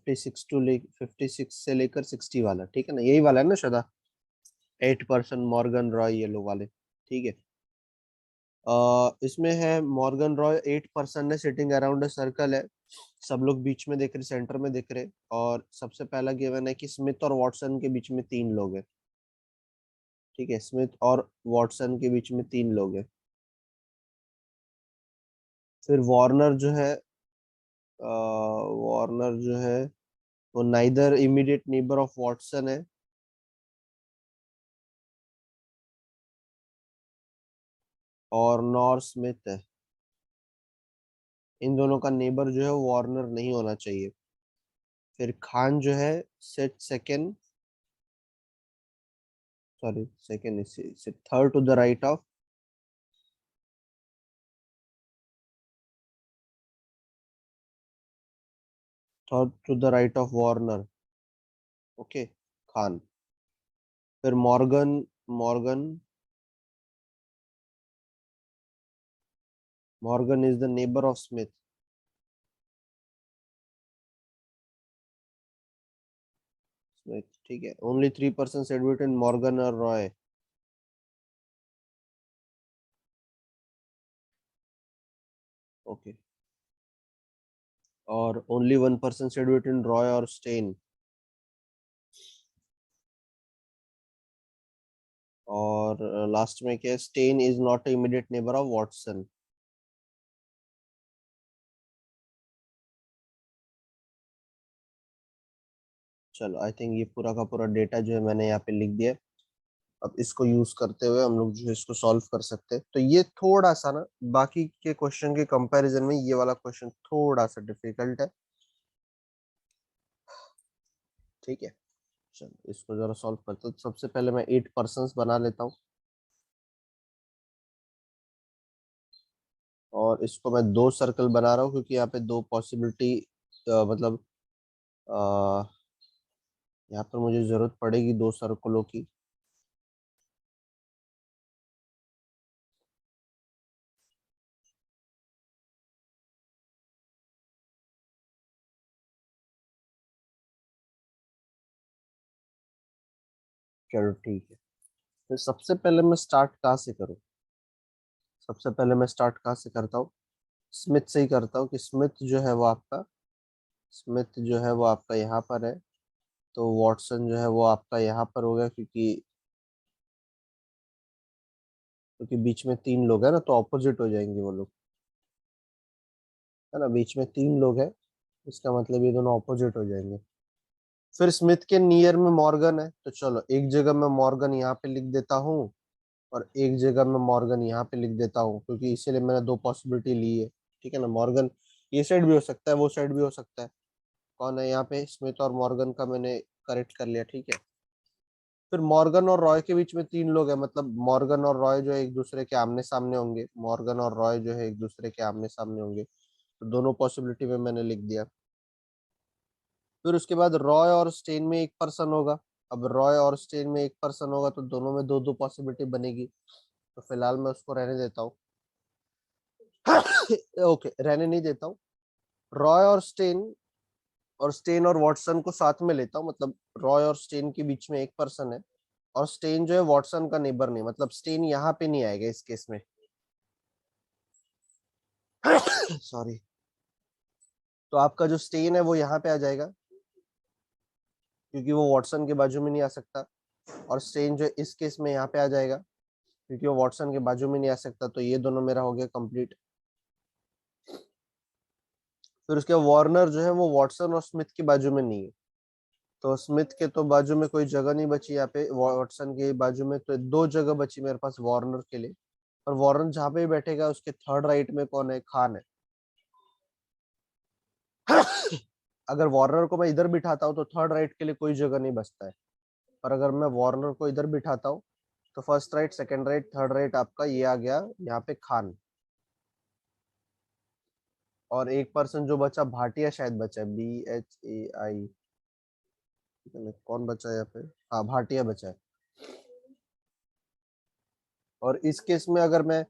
56 से लेकर 60 वाला, ठीक है ना, यही वाला है ना श्रद्धा? 8%, मॉर्गन रॉय, ये लोग वाले, ठीक है। इसमें है मॉर्गन रॉय 8% है, सिटिंग अराउंड अ सर्कल है, सब लोग बीच में देख रहे, सेंटर में देख रहे। और सबसे पहला गिवन है कि स्मिथ और वॉटसन के बीच में 3 लोग हैं, ठीक है, स्मिथ और वॉटसन के बीच में 3 लोग हैं। फिर वार्नर जो है वो neither immediate neighbour of Watson है और नॉर स्मिथ है। इन दोनों का नेबर जो है वो वार्नर नहीं होना चाहिए। फिर खान जो है sit second, sorry second, third to the right of, Warner, okay, Khan. फिर Morgan Morgan Morgan is the neighbour of Smith, ठीक है। ओनली 3% सेड बिटवीन मॉर्गन और रॉय, ओके। और ओनली 1% सेड बिटवीन रॉय और स्टेन। और लास्ट में क्या है, Steyn is not immediate neighbour of Watson. चलो, आई थिंक ये पूरा का पूरा डेटा जो है मैंने यहाँ पे लिख दिया है। अब इसको यूज करते हुए हम लोग जो है इसको सॉल्व कर सकते हैं। तो ये थोड़ा सा ना बाकी के क्वेश्चन के कंपैरिजन में ये वाला क्वेश्चन थोड़ा सा डिफिकल्ट है, ठीक है। चलो इसको जरा सॉल्व करते हैं। तो सबसे पहले मैं 8 पर्सन्स बना लेता हूँ और इसको मैं 2 सर्कल बना रहा हूँ क्योंकि यहाँ पे 2 पॉसिबिलिटी, मतलब यहाँ पर मुझे जरूरत पड़ेगी 2 सर्कलों की। चलो ठीक है, तो सबसे पहले मैं स्टार्ट कहाँ से करूँ? सबसे पहले मैं स्टार्ट कहाँ से करता हूँ? स्मिथ से ही करता हूँ कि स्मिथ जो है वो आपका यहाँ पर है। तो वॉटसन जो है वो आपका यहाँ पर हो गया, क्योंकि बीच में 3 लोग हैं ना, तो ऑपोजिट हो जाएंगे वो लोग, है ना, बीच में 3 लोग हैं, इसका मतलब ये दोनों ऑपोजिट हो जाएंगे। फिर स्मिथ के नियर में मॉर्गन है, तो चलो एक जगह मैं मॉर्गन यहाँ पे लिख देता हूँ और एक जगह मैं मॉर्गन यहाँ पे लिख देता हूँ, क्योंकि इसीलिए मैंने 2 पॉसिबिलिटी ली है, ठीक है ना। मॉर्गन ये साइड भी हो सकता है, वो साइड भी हो सकता है। कौन है यहाँ पे? स्मिथ और मॉर्गन का मैंने करेक्ट कर लिया, ठीक है। फिर मॉर्गन और रॉय के बीच में 3 लोग हैं, मतलब मॉर्गन और रॉय जो है एक दूसरे के आमने सामने होंगे, मॉर्गन और रॉय जो है एक दूसरे के आमने सामने होंगे, तो दोनों पॉसिबिलिटी में मैंने लिख दिया। फिर उसके बाद रॉय और स्टेन में 1 पर्सन होगा। अब रॉय और स्टेन में 1 पर्सन होगा तो दोनों में 2-2 पॉसिबिलिटी बनेगी, तो फिलहाल मैं उसको रहने देता हूँ। ओके, रहने नहीं देता हूँ। रॉय और स्टेन और वॉटसन को साथ में लेता हूँ, मतलब रॉय और स्टेन के बीच में 1 पर्सन है और स्टेन जो है वॉटसन का नेबर नहीं, मतलब स्टेन यहाँ पे नहीं आएगा इस केस में। सॉरी। तो आपका जो स्टेन है वो यहाँ पे आ जाएगा क्योंकि वो वॉटसन के बाजू में नहीं आ सकता, और स्टेन जो है इस केस में यहाँ पे आ जाएगा क्योंकि वो वॉटसन के बाजू में नहीं आ सकता। तो ये दोनों मेरा हो गया कंप्लीट। फिर उसके वार्नर जो है वो वॉटसन और स्मिथ के बाजू में नहीं है, तो स्मिथ के तो बाजू में कोई जगह नहीं बची, यहाँ पे वॉटसन के बाजू में तो 2 जगह बची मेरे पास वार्नर के लिए। और वार्नर जहाँ पे भी बैठेगा उसके थर्ड राइट में कौन है? खान है। अगर वार्नर को मैं इधर बिठाता हूँ तो थर्ड राइट के लिए कोई जगह नहीं बचता है, पर अगर मैं वार्नर को इधर बिठाता हूँ तो first right, second right, third right आपका ये आ गया यहाँ पे खान। और 1 पर्सन जो बचा भाटिया शायद बचा है, BHAI, कौन बचा है यहाँ पे? हाँ, भाटिया बचा है। और इस केस में अगर मैं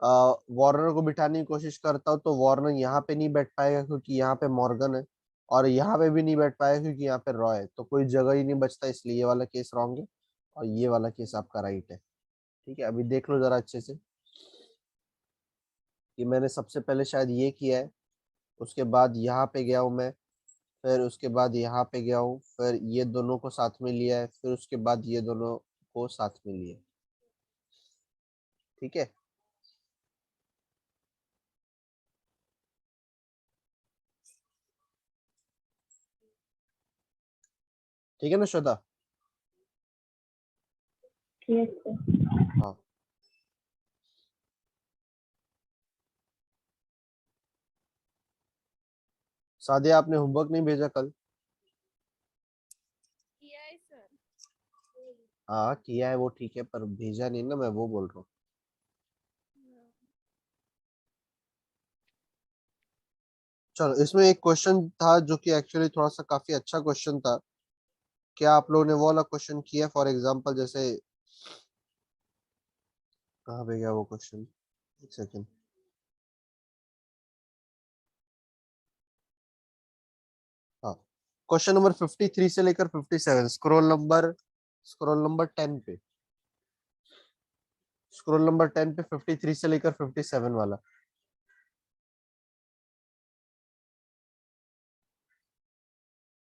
वार्नर को बिठाने की कोशिश करता हूँ तो वार्नर यहाँ पे नहीं बैठ पाएगा क्योंकि यहाँ पे मॉर्गन है, और यहाँ पे भी नहीं बैठ पाया क्योंकि यहाँ पे रॉ है, तो कोई जगह ही नहीं बचता, इसलिए ये वाला केस रॉन्ग है और ये वाला केस आपका राइट है। ठीक है, अभी देख लो जरा अच्छे से कि मैंने सबसे पहले शायद ये किया है, उसके बाद यहाँ पे गया हूँ मैं, फिर उसके बाद यहाँ पे गया हूँ, फिर ये दोनों को साथ में लिया है, फिर उसके बाद ये दोनों को साथ में लिया है। ठीक है, ठीक है ना श्वेता? Yes, sir. हाँ, सादिया आपने होमवर्क नहीं भेजा कल? किया है सर। हाँ किया है वो ठीक है, पर भेजा नहीं ना, मैं वो बोल रहा हूँ। चलो, इसमें एक क्वेश्चन था जो कि एक्चुअली थोड़ा सा काफी अच्छा क्वेश्चन था। क्या आप लोगों ने वो वाला क्वेश्चन किया? फॉर एग्जांपल जैसे, कहाँ पे गया वो क्वेश्चन, एक सेकेंड। हाँ, क्वेश्चन नंबर 53 से लेकर 57, स्क्रॉल नंबर 10 पे, स्क्रॉल नंबर 10 पे 53 से लेकर 57 वाला।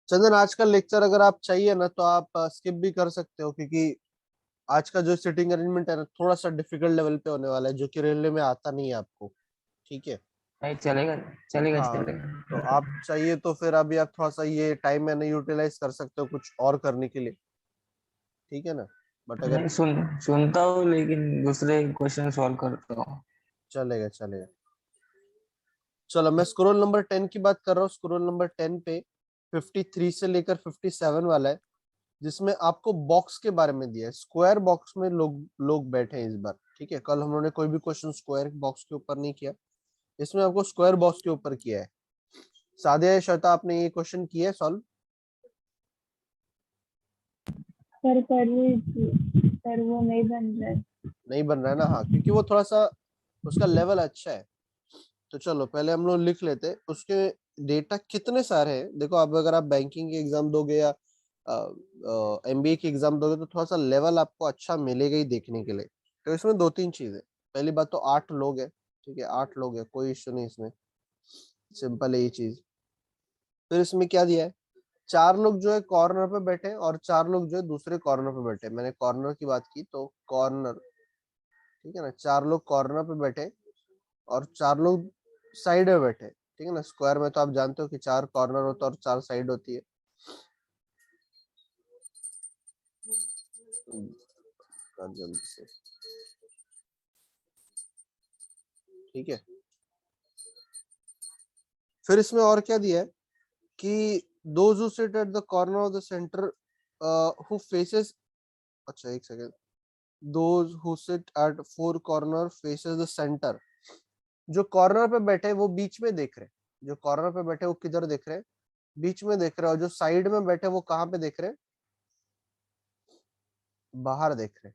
चंदन, आज का लेक्चर अगर आप चाहिए ना तो आप स्किप भी कर सकते हो, क्योंकि आज का जो सिटिंग अरेंजमेंट है ना थोड़ा सा डिफिकल्ट लेवल पे होने वाला है, जो कि रेलवे में आता नहीं है आपको। ठीक है, नहीं चलेगा, चलेगा हाँ, तो चलेगा। आप चाहिए तो फिर अभी आप थोड़ा सा ये टाइम में नहीं यूटिलाइज कर सकते हो कुछ और करने के लिए। ठीक है ना, बट अगर नहीं सुनता हूँ लेकिन दूसरे क्वेश्चन सॉल्व करता हूँ। चलेगा चलेगा। चलो, मैं स्क्रॉल नंबर 10 की बात कर रहा हूँ। स्क्रॉल नंबर 10 पे 53 से लेकर 57 वाला है, जिसमें आपको बॉक्स के बारे में दिया है। स्क्वायर बॉक्स में लोग लोग बैठे हैं इस बार। ठीक है, कल हम लोगों ने कोई भी क्वेश्चन स्क्वायर बॉक्स के ऊपर नहीं किया, इसमें आपको स्क्वायर बॉक्स के ऊपर किया है। सादिया श्वेता, आपने ये क्वेश्चन किया है सॉल्व? सर वो नहीं बन रहा है। नहीं बन रहा है ना? हाँ, क्योंकि वो थोड़ा सा उसका लेवल अच्छा है। तो चलो पहले हम लोग लिख लेते हैं उसके डेटा कितने सारे हैं। देखो, अब अगर आप बैंकिंग के एग्जाम दोगे या एमबीए की एग्जाम दोगे तो थोड़ा सा लेवल आपको अच्छा मिलेगा ही देखने के लिए। तो इसमें दो तीन चीजें, पहली बात तो 8 लोग है। ठीक है, 8 लोग है, कोई इश्यू नहीं इसमें, सिंपल है ये चीज। फिर इसमें क्या दिया है, 4 लोग जो है कॉर्नर पे बैठे हैं और 4 लोग जो है दूसरे कॉर्नर पे बैठे हैं। मैंने कॉर्नर की बात की तो कॉर्नर, ठीक है ना, 4 लोग कॉर्नर पे बैठे और 4 लोग साइड में बैठे। ठीक है ना, स्क्वायर में तो आप जानते हो कि 4 कॉर्नर होता है और 4 साइड होती है। कर जल्दी से, ठीक है। फिर इसमें और क्या दिया है कि those who sit at the corner of the centre who faces, अच्छा एक second, those who sit at 4 corner faces the centre. जो कॉर्नर पे बैठे वो बीच में देख रहे हैं, जो कॉर्नर पे बैठे वो किधर देख रहे हैं, बीच में देख रहे हैं। और जो साइड में बैठे वो कहाँ पे देख रहे हैं, बाहर देख रहे हैं।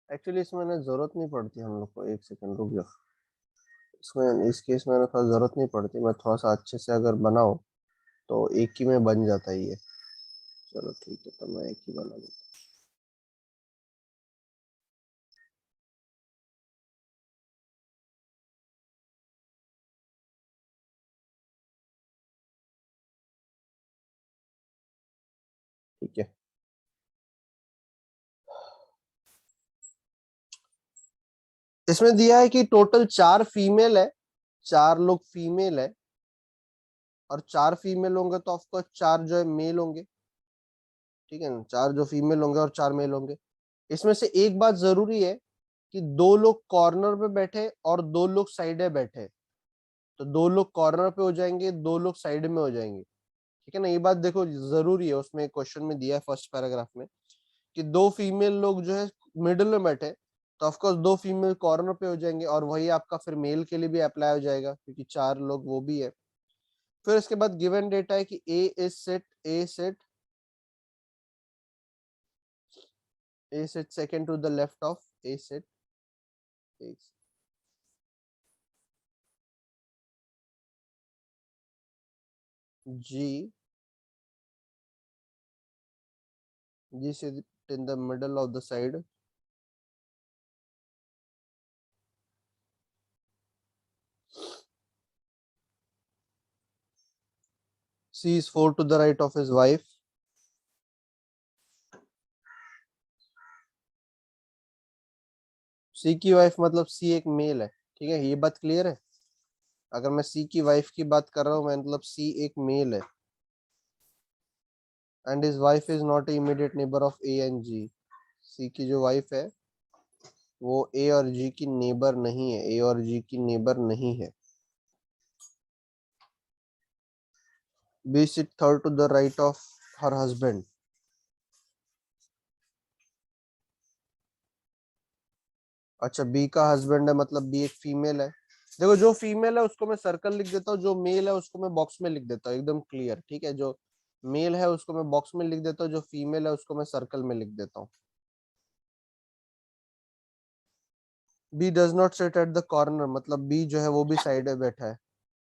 एक्चुअली इसमें ना जरूरत नहीं पड़ती हम लोग को, एक सेकंड रुक जाओ। इसमें इस केस में ना थोड़ा जरूरत नहीं पड़ती, मैं थोड़ा सा अच्छे से अगर बनाऊं तो एक ही में बन जाता है ये। चलो ठीक है, तो मैं एक ही बना दूँ। ठीक है, इसमें दिया है कि टोटल 4 फीमेल है, 4 लोग फीमेल है, और 4 फीमेल होंगे तो ऑफकोर्स 4 जो है मेल होंगे। ठीक है ना, 4 जो फीमेल होंगे और 4 मेल होंगे। इसमें से एक बात जरूरी है कि 2 लोग कॉर्नर पे बैठे और 2 लोग साइड में बैठे। तो 2 लोग कॉर्नर पे हो जाएंगे, 2 लोग साइड में हो जाएंगे। ठीक है ना, ये बात देखो जरूरी है, उसमें क्वेश्चन में दिया है फर्स्ट पैराग्राफ में कि 2 फीमेल लोग जो है मिडिल में बैठे, तो ऑफकोर्स 2 फीमेल कॉर्नर पे हो जाएंगे, और वही आपका फिर मेल के लिए भी अप्लाई हो जाएगा क्योंकि 4 लोग वो भी है। फिर इसके बाद गिवन डेटा है कि ए set A sits second to the left of A sit. G sit in the middle of the side. C is 4 to the right of his wife. C की वाइफ मतलब C एक mail है, ठीक है, ये बात क्लियर है। अगर मैं C की वाइफ की बात कर रहा हूँ, मैं मतलब C एक मेल है, and his wife is not immediate neighbour of A and G। C की जो वाइफ है वो A और G की नेबर नहीं है, A और G की नेबर नहीं है। B sit third to the right of her husband. अच्छा, B का हस्बैंड है मतलब B एक फीमेल है। देखो, जो फीमेल है उसको मैं सर्कल लिख देता हूँ, जो मेल है उसको मैं बॉक्स में लिख देता हूँ, एकदम क्लियर, ठीक है। जो मेल है उसको मैं बॉक्स में लिख देता हूँ, जो फीमेल है उसको मैं सर्कल में लिख देता हूँ। B does not sit at the corner मतलब बी जो है वो भी साइड में बैठा है,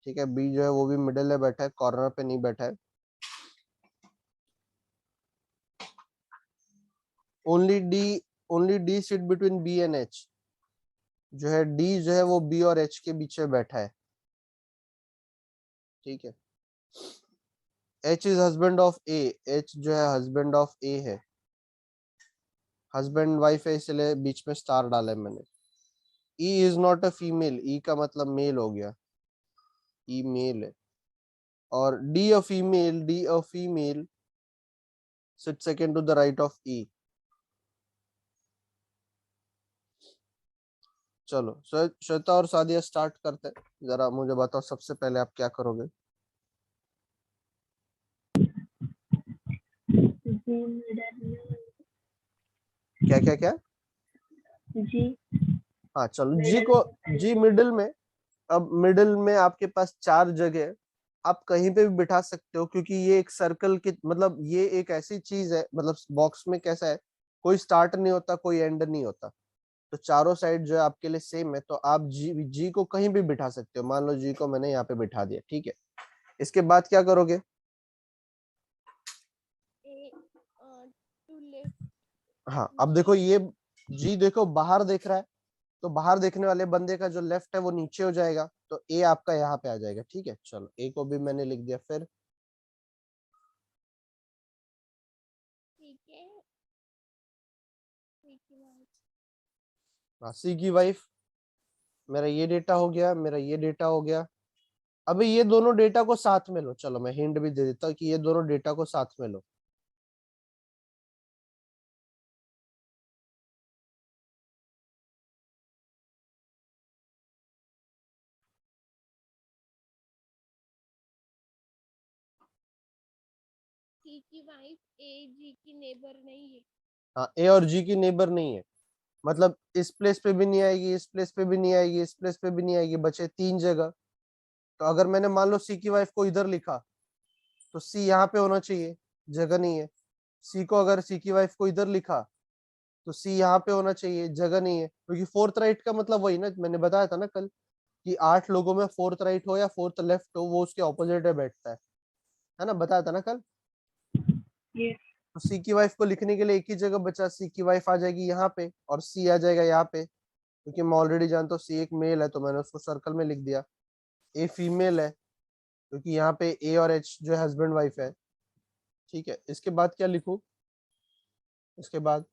ठीक है। बी जो है वो भी मिडिल में बैठा है, कॉर्नर पे नहीं बैठा है। Only D sit between B and H. जो है डी जो है वो बी और एच के बीच में बैठा है, ठीक है। H is husband of A, H जो है हस्बैंड ऑफ ए है, हस्बैंड वाइफ है, इसलिए बीच में स्टार डाला है मैंने। E is not a female, E का मतलब मेल हो गया, ई मेल है। और D a female sit second to the right of E. चलो श्वेता और सादिया स्टार्ट करते हैं। जरा मुझे बताओ सबसे पहले आप क्या करोगे। जी मिडल में। क्या क्या क्या? जी हाँ चलो, जी मिडल को, में। जी मिडिल में। अब मिडिल में आपके पास 4 जगह है, आप कहीं पे भी बिठा सकते हो, क्योंकि ये एक सर्कल की मतलब ये एक ऐसी चीज है, मतलब बॉक्स में कैसा है, कोई स्टार्ट नहीं होता, कोई एंड नहीं होता। तो चारों साइड जो है आपके लिए सेम है, तो आप जी को कहीं भी बिठा सकते हो। मान लो जी को मैंने यहाँ पे बिठा दिया, ठीक है। इसके बाद क्या करोगे? To left. हाँ, अब देखो ये जी देखो बाहर देख रहा है, तो बाहर देखने वाले बंदे का जो लेफ्ट है वो नीचे हो जाएगा, तो ए आपका यहाँ पे आ जाएगा, ठीक है। चलो ए को भी मैंने लिख दिया। फिर ठीक है। सी की वाइफ, मेरा ये डेटा हो गया, मेरा ये डेटा हो गया। अभी ये दोनों डेटा को साथ में लो, चलो मैं हिंट भी दे देता हूँ कि ये दोनों डेटा को साथ में लो। सी की वाइफ ए जी की नेबर नहीं है। हाँ, ए और जी की नेबर नहीं है, मतलब इस प्लेस पे भी नहीं आएगी, इस प्लेस पे भी नहीं आएगी, इस प्लेस पे भी नहीं आएगी, बचे 3 जगह। तो अगर मैंने मान लो सी की वाइफ को इधर लिखा, तो सी यहाँ पे होना चाहिए, जगह नहीं है। सी को अगर सी की वाइफ को इधर लिखा, तो सी यहाँ पे होना चाहिए, जगह नहीं है, क्योंकि फोर्थ राइट का मतलब वही ना, मैंने बताया था ना कल कि 8 लोगों में फोर्थ राइट हो या फोर्थ लेफ्ट हो, वो उसके ऑपोजिट में बैठता है ना, बताया था ना कल। ये तो सी की वाइफ को लिखने के लिए एक ही जगह बचा, सी की वाइफ आ जाएगी यहाँ पे और सी आ जाएगा यहाँ पे, क्योंकि मैं ऑलरेडी जानता हूँ सी एक मेल है, तो मैंने उसको सर्कल में लिख दिया। ए फीमेल है, क्योंकि यहाँ पे ए और एच जो है हस्बैंड वाइफ है, ठीक है। इसके बाद क्या लिखूं? इसके बाद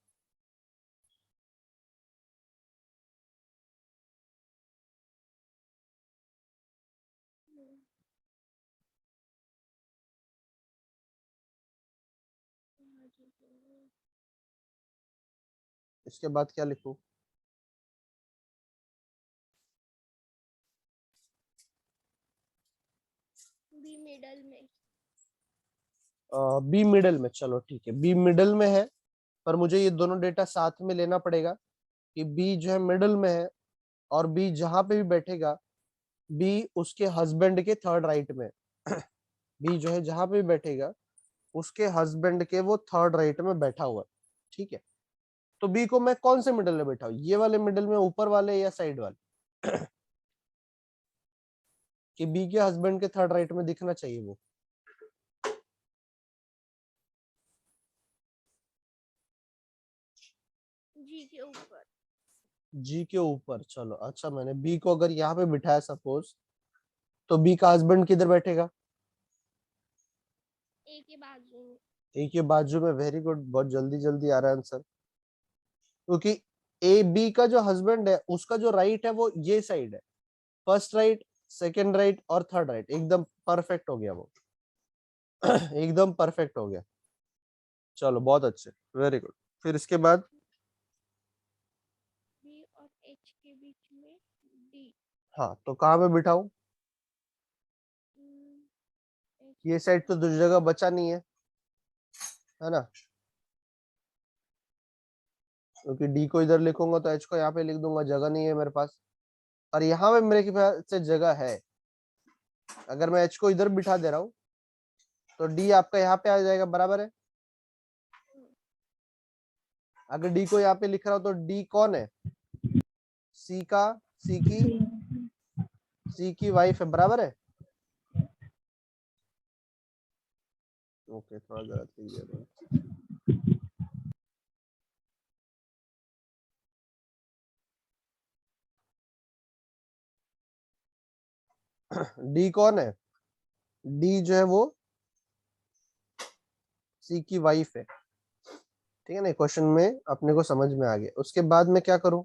इसके बाद क्या लिखूं? बी मिडल में। बी मिडल में, चलो ठीक है, बी मिडल में है। पर मुझे ये दोनों डेटा साथ में लेना पड़ेगा कि बी जो है मिडल में है, और बी जहां पे भी बैठेगा, बी उसके हस्बैंड के थर्ड राइट में। बी जो है जहां पे भी बैठेगा, उसके हस्बैंड के वो थर्ड राइट में बैठा हुआ है, ठीक है। तो बी को मैं कौन से मिडल में बैठाऊं, ये वाले मिडल में, ऊपर वाले या साइड वाले? कि बी के हस्बैंड के थर्ड राइट में दिखना चाहिए वो। जी के ऊपर। जी के ऊपर, चलो अच्छा, मैंने बी को अगर यहाँ पे बिठाया सपोज, तो बी का हस्बैंड किधर बैठेगा? ए के बाजू में। ए के बाजू में। वेरी गुड, बहुत जल्दी जल्दी आ रहा है आंसर। क्योंकि ए बी का जो हस्बैंड है उसका जो राइट है वो ये साइड है, फर्स्ट राइट, सेकंड राइट और थर्ड राइट, एकदम परफेक्ट हो गया वो। एकदम परफेक्ट हो गया। चलो बहुत अच्छे, वेरी गुड। फिर इसके बाद बी और एच के बीच में डी। हाँ, तो कहाँ पे बिठाऊं? एच ये के साइड तो पास। दूसरी जगह बचा नहीं है ना? क्योंकि डी को इधर लिखूंगा तो एच को यहाँ पे लिख दूंगा, जगह नहीं है मेरे पास। और यहाँ पे मेरे पास से जगह है। अगर मैं एच को इधर बिठा दे रहा हूँ तो डी आपका यहाँ पे आ जाएगा, बराबर है? अगर डी को यहाँ पे लिख रहा हूँ तो डी कौन है? सी का, सी की वाइफ है, बराबर है? ओके, थोड़ा गलत लिख दिया मैंने। डी कौन है? डी जो है वो सी की वाइफ है, ठीक है ना? क्वेश्चन में अपने को समझ में आ गया। उसके बाद मैं क्या करूं?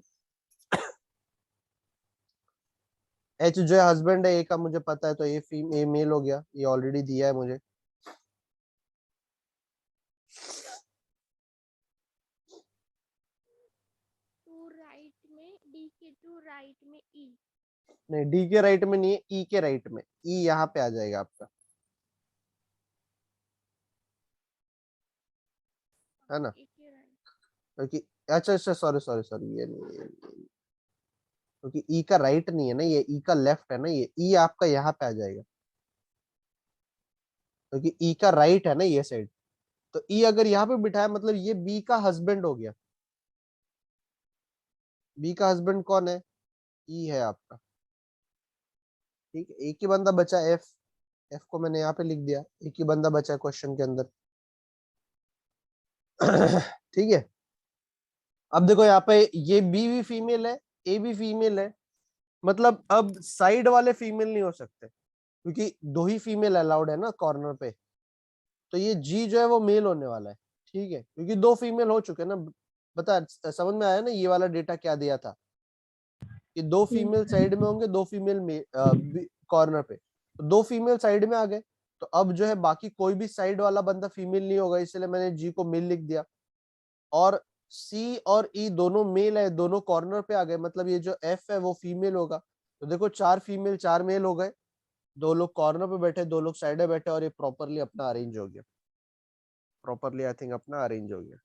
एच जो है हस्बैंड है ए का, मुझे पता है, तो ए मेल हो गया, ये ऑलरेडी दिया है मुझे। टू राइट में डी के टू राइट में ई। नहीं, डी के राइट में नहीं है, ई के राइट में। ई यहाँ पे आ जाएगा आपका, है ना? ए के राइट। क्योंकि अच्छा अच्छा, सॉरी सॉरी सॉरी, ये नहीं, ये नहीं। क्योंकि ई का राइट नहीं है ना, ये ई का लेफ्ट है ना, ये ई आपका यहाँ पे आ जाएगा। क्योंकि ई का राइट है ना ये साइड, तो ई अगर यहाँ पे बिठाया मतलब ये बी का हस्बैंड हो गया। बी का हस्बैंड कौन है? ई है आपका, ठीक है? एक ही बंदा बचा, एफ। एफ को मैंने यहाँ पे लिख दिया, एक ही बंदा बचा क्वेश्चन के अंदर। ठीक है। अब देखो यहाँ पे ये बी भी फीमेल है, ए भी फीमेल है, मतलब अब साइड वाले फीमेल नहीं हो सकते, क्योंकि दो ही फीमेल अलाउड है ना कॉर्नर पे। तो ये जी जो है वो मेल होने वाला है, ठीक है? क्योंकि दो फीमेल हो चुके ना। बता, समझ में आया ना ये वाला डेटा क्या दिया था? कि दो फीमेल साइड में होंगे, दो फीमेल में कॉर्नर पे, तो दो फीमेल साइड में आ गए। तो अब जो है बाकी कोई भी साइड वाला बंदा फीमेल नहीं होगा, इसलिए मैंने जी को मेल लिख दिया। और सी और ई दोनों मेल है, दोनों कॉर्नर पे आ गए, मतलब ये जो एफ है वो फीमेल होगा। तो देखो, चार फीमेल चार मेल हो गए, दो लोग कॉर्नर पे बैठे, दो लोग साइड में बैठे, और ये प्रॉपरली अपना अरेंज हो गया। प्रॉपरली आई थिंक अपना अरेंज हो गया।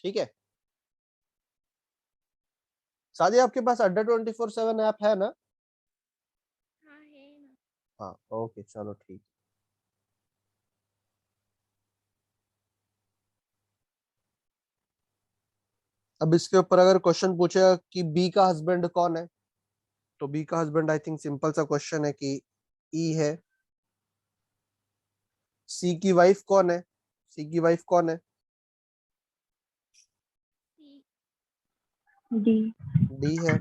ठीक है। शादी, आपके पास अड्डा 24/7 ऐप है ना? हाँ है ना। हाँ, ओके, चलो ठीक। अब इसके ऊपर अगर क्वेश्चन पूछेगा कि बी का हस्बैंड कौन है, तो बी का हस्बैंड आई थिंक सिंपल सा क्वेश्चन है कि ई है। सी की वाइफ कौन है? सी की वाइफ कौन है? सी। डी। डी है।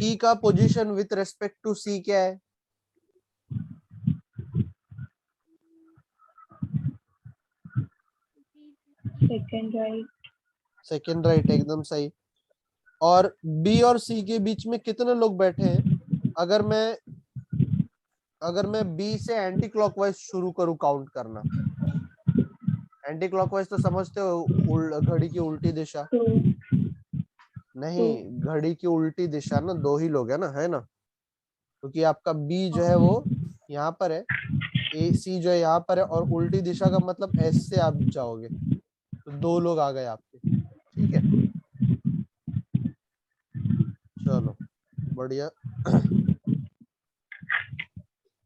ई का पोजीशन विथ रेस्पेक्ट टू सी क्या है? Second right. सेकंड राइट, एकदम सही। और बी और सी के बीच में कितने लोग बैठे हैं? अगर मैं बी से एंटी क्लॉकवाइज शुरू करूं काउंट करना, एंटी क्लॉकवाइज तो समझते हो, घड़ी की उल्टी दिशा। टू। नहीं, घड़ी की उल्टी दिशा ना, दो ही लोग है ना, है ना? क्योंकि आपका बी जो है वो यहाँ पर है, ए सी जो है यहाँ पर है, और उल्टी दिशा का मतलब एस से आप जाओगे, तो दो लोग आ गए आपके, ठीक है? चलो बढ़िया।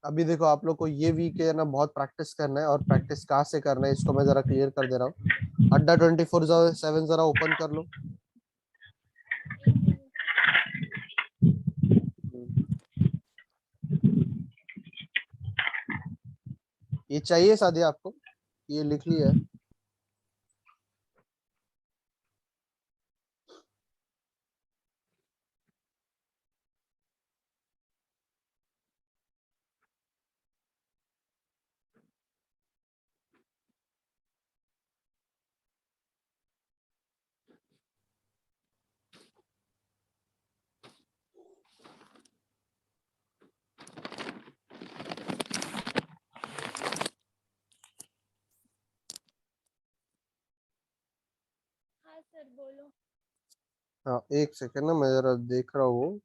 अभी देखो आप लोग को ये वीक है ना बहुत प्रैक्टिस करना है, और प्रैक्टिस कहाँ से करना है इसको मैं जरा क्लियर कर दे रहा हूँ। अड्डा 24/7 जरा ओपन कर लो। एक मिनट। ये चाहिए सादिया आपको, ये लिख लिया है। हाँ सर बोलो। हाँ एक सेकेंड ना, मैं जरा देख रहा हूँ।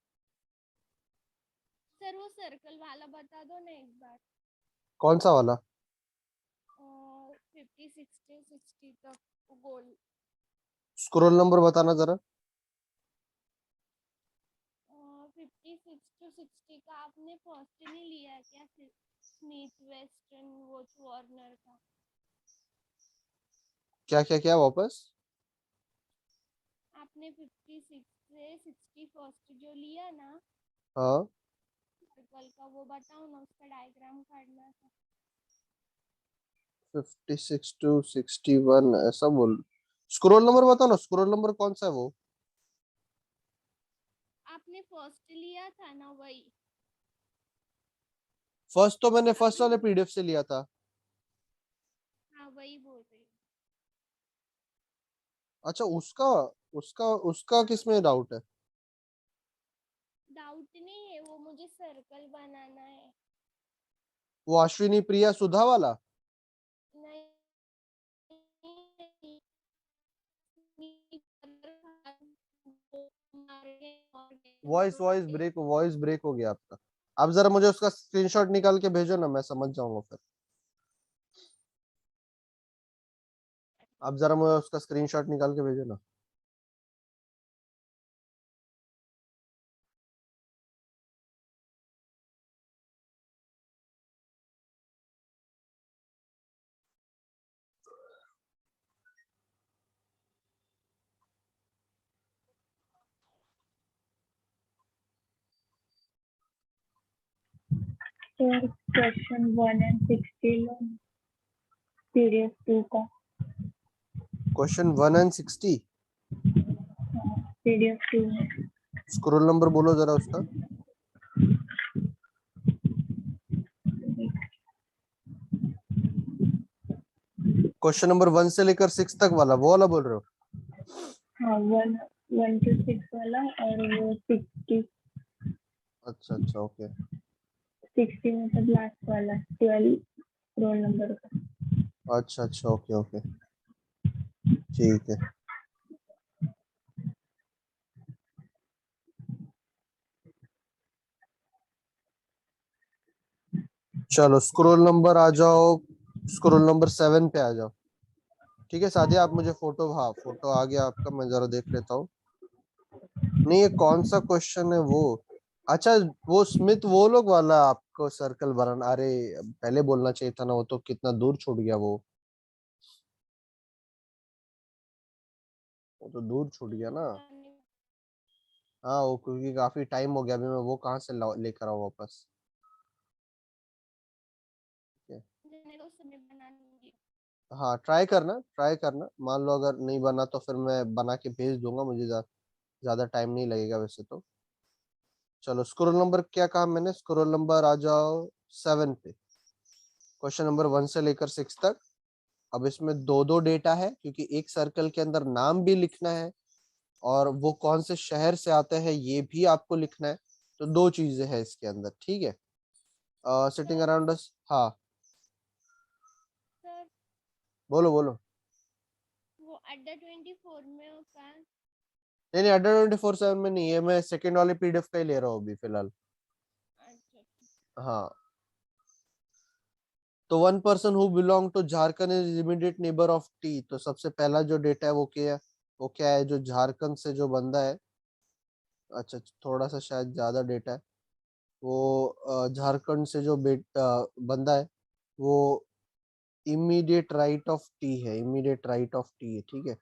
सर वो सर्कल वाला बता दो ना एक बार। कौन सा वाला? 50 60 60 तक गोल। स्क्रॉल नंबर बताना जरा। 56 to 60 का आपने फर्स्ट नहीं लिया है क्या? स्मिथ वेस्टर्न वॉच वार्नर का। क्या क्या क्या वापस? आपने 56 से 60 फर्स्ट जो लिया ना हाँ सर्कल का, वो बताओ ना, उसका डायग्राम काटना था। 56 to 61 ऐसा बोल। स्क्रॉल नंबर बताओ ना, स्क्रॉल नंबर कौन सा है वो? आपने फर्स्ट लिया था ना वही। फर्स्ट तो मैंने फर्स्ट आपने वाले पीडीएफ से लिया था। हाँ वही बोल रही हूँ। अच्छा उसका उसका उसका किसमें डाउट है? डाउट नहीं है, वो मुझे सर्कल बनाना है। वो अश्विनी प्रिया सुधा वाला? नहीं वॉइस ब्रेक हो गया आपका। आप जरा मुझे उसका स्क्रीनशॉट निकाल के भेजो ना, मैं समझ जाऊंगा फिर। आप जरा मुझे उसका स्क्रीनशॉट निकाल के भेजो ना। Sir question 1 and 60 low, PDF 2 का। Question 1 and 60। पीडीएफ 2 में स्क्रॉल नंबर बोलो जरा उसका। क्वेश्चन नंबर 1 से लेकर 6 तक वाला, वो वाला बोल रहे हो? हाँ 1 to 6 वाला, और वो 60 अच्छा अच्छा ओके। 60 मतलब लास्ट वाला 12 रोल नंबर का। अच्छा अच्छा ओके ओके ठीक है। चलो स्क्रॉल नंबर आ जाओ, स्क्रॉल नंबर 7 पे आ जाओ। ठीक है सादिया, आप मुझे फोटो, हाँ फोटो आ गया आपका, मैं जरा देख लेता हूँ। नहीं ये कौन सा क्वेश्चन है वो? अच्छा वो स्मिथ वो लोग वाला आपको सर्कल बनाना, अरे पहले बोलना चाहिए था ना, वो तो कितना दूर छूट गया वो तो दूर छूट गया ना। पता नहीं। हाँ वो क्योंकि काफी टाइम हो गया, अभी मैं वो कहाँ से लेकर आऊँ वापस। ठीक है। मैंने तो समय बना लूंगी। हाँ ट्राई करना, मान लो अगर नहीं बना तो फिर मैं बना के भेज दूंगा, मुझे ज्यादा टाइम नहीं लगेगा वैसे तो। चलो स्क्रॉल नंबर क्या कहा मैंने, स्क्रॉल नंबर आ जाओ 7 पे। क्वेश्चन नंबर 1 से लेकर 6 तक। अब इसमें दो दो डेटा है, क्योंकि एक सर्कल के अंदर नाम भी लिखना है और वो कौन से शहर से आते हैं ये भी आपको लिखना है। तो दो चीजें हैं इसके अंदर, ठीक है। सिटिंग सर अराउंड अस, हाँ सर बोलो बोलो। वो अड्डा 24 में होगा। नहीं नहीं अड्डा 24/7 में नहीं है, मैं सेकंड वाले पीडीएफ का ही ले रहा हूँ अभी फिलहाल। अच्छा। हाँ तो 1 person who belong to Jharkhand is immediate neighbour of T, तो सबसे पहला जो डेटा है वो क्या है, जो झारखंड से जो बंदा है। अच्छा थोड़ा सा शायद ज्यादा डेटा है। वो झारखंड से जो बंदा है वो इमीडिएट राइट ऑफ टी है, इमीडिएट राइट ऑफ टी है, ठीक है।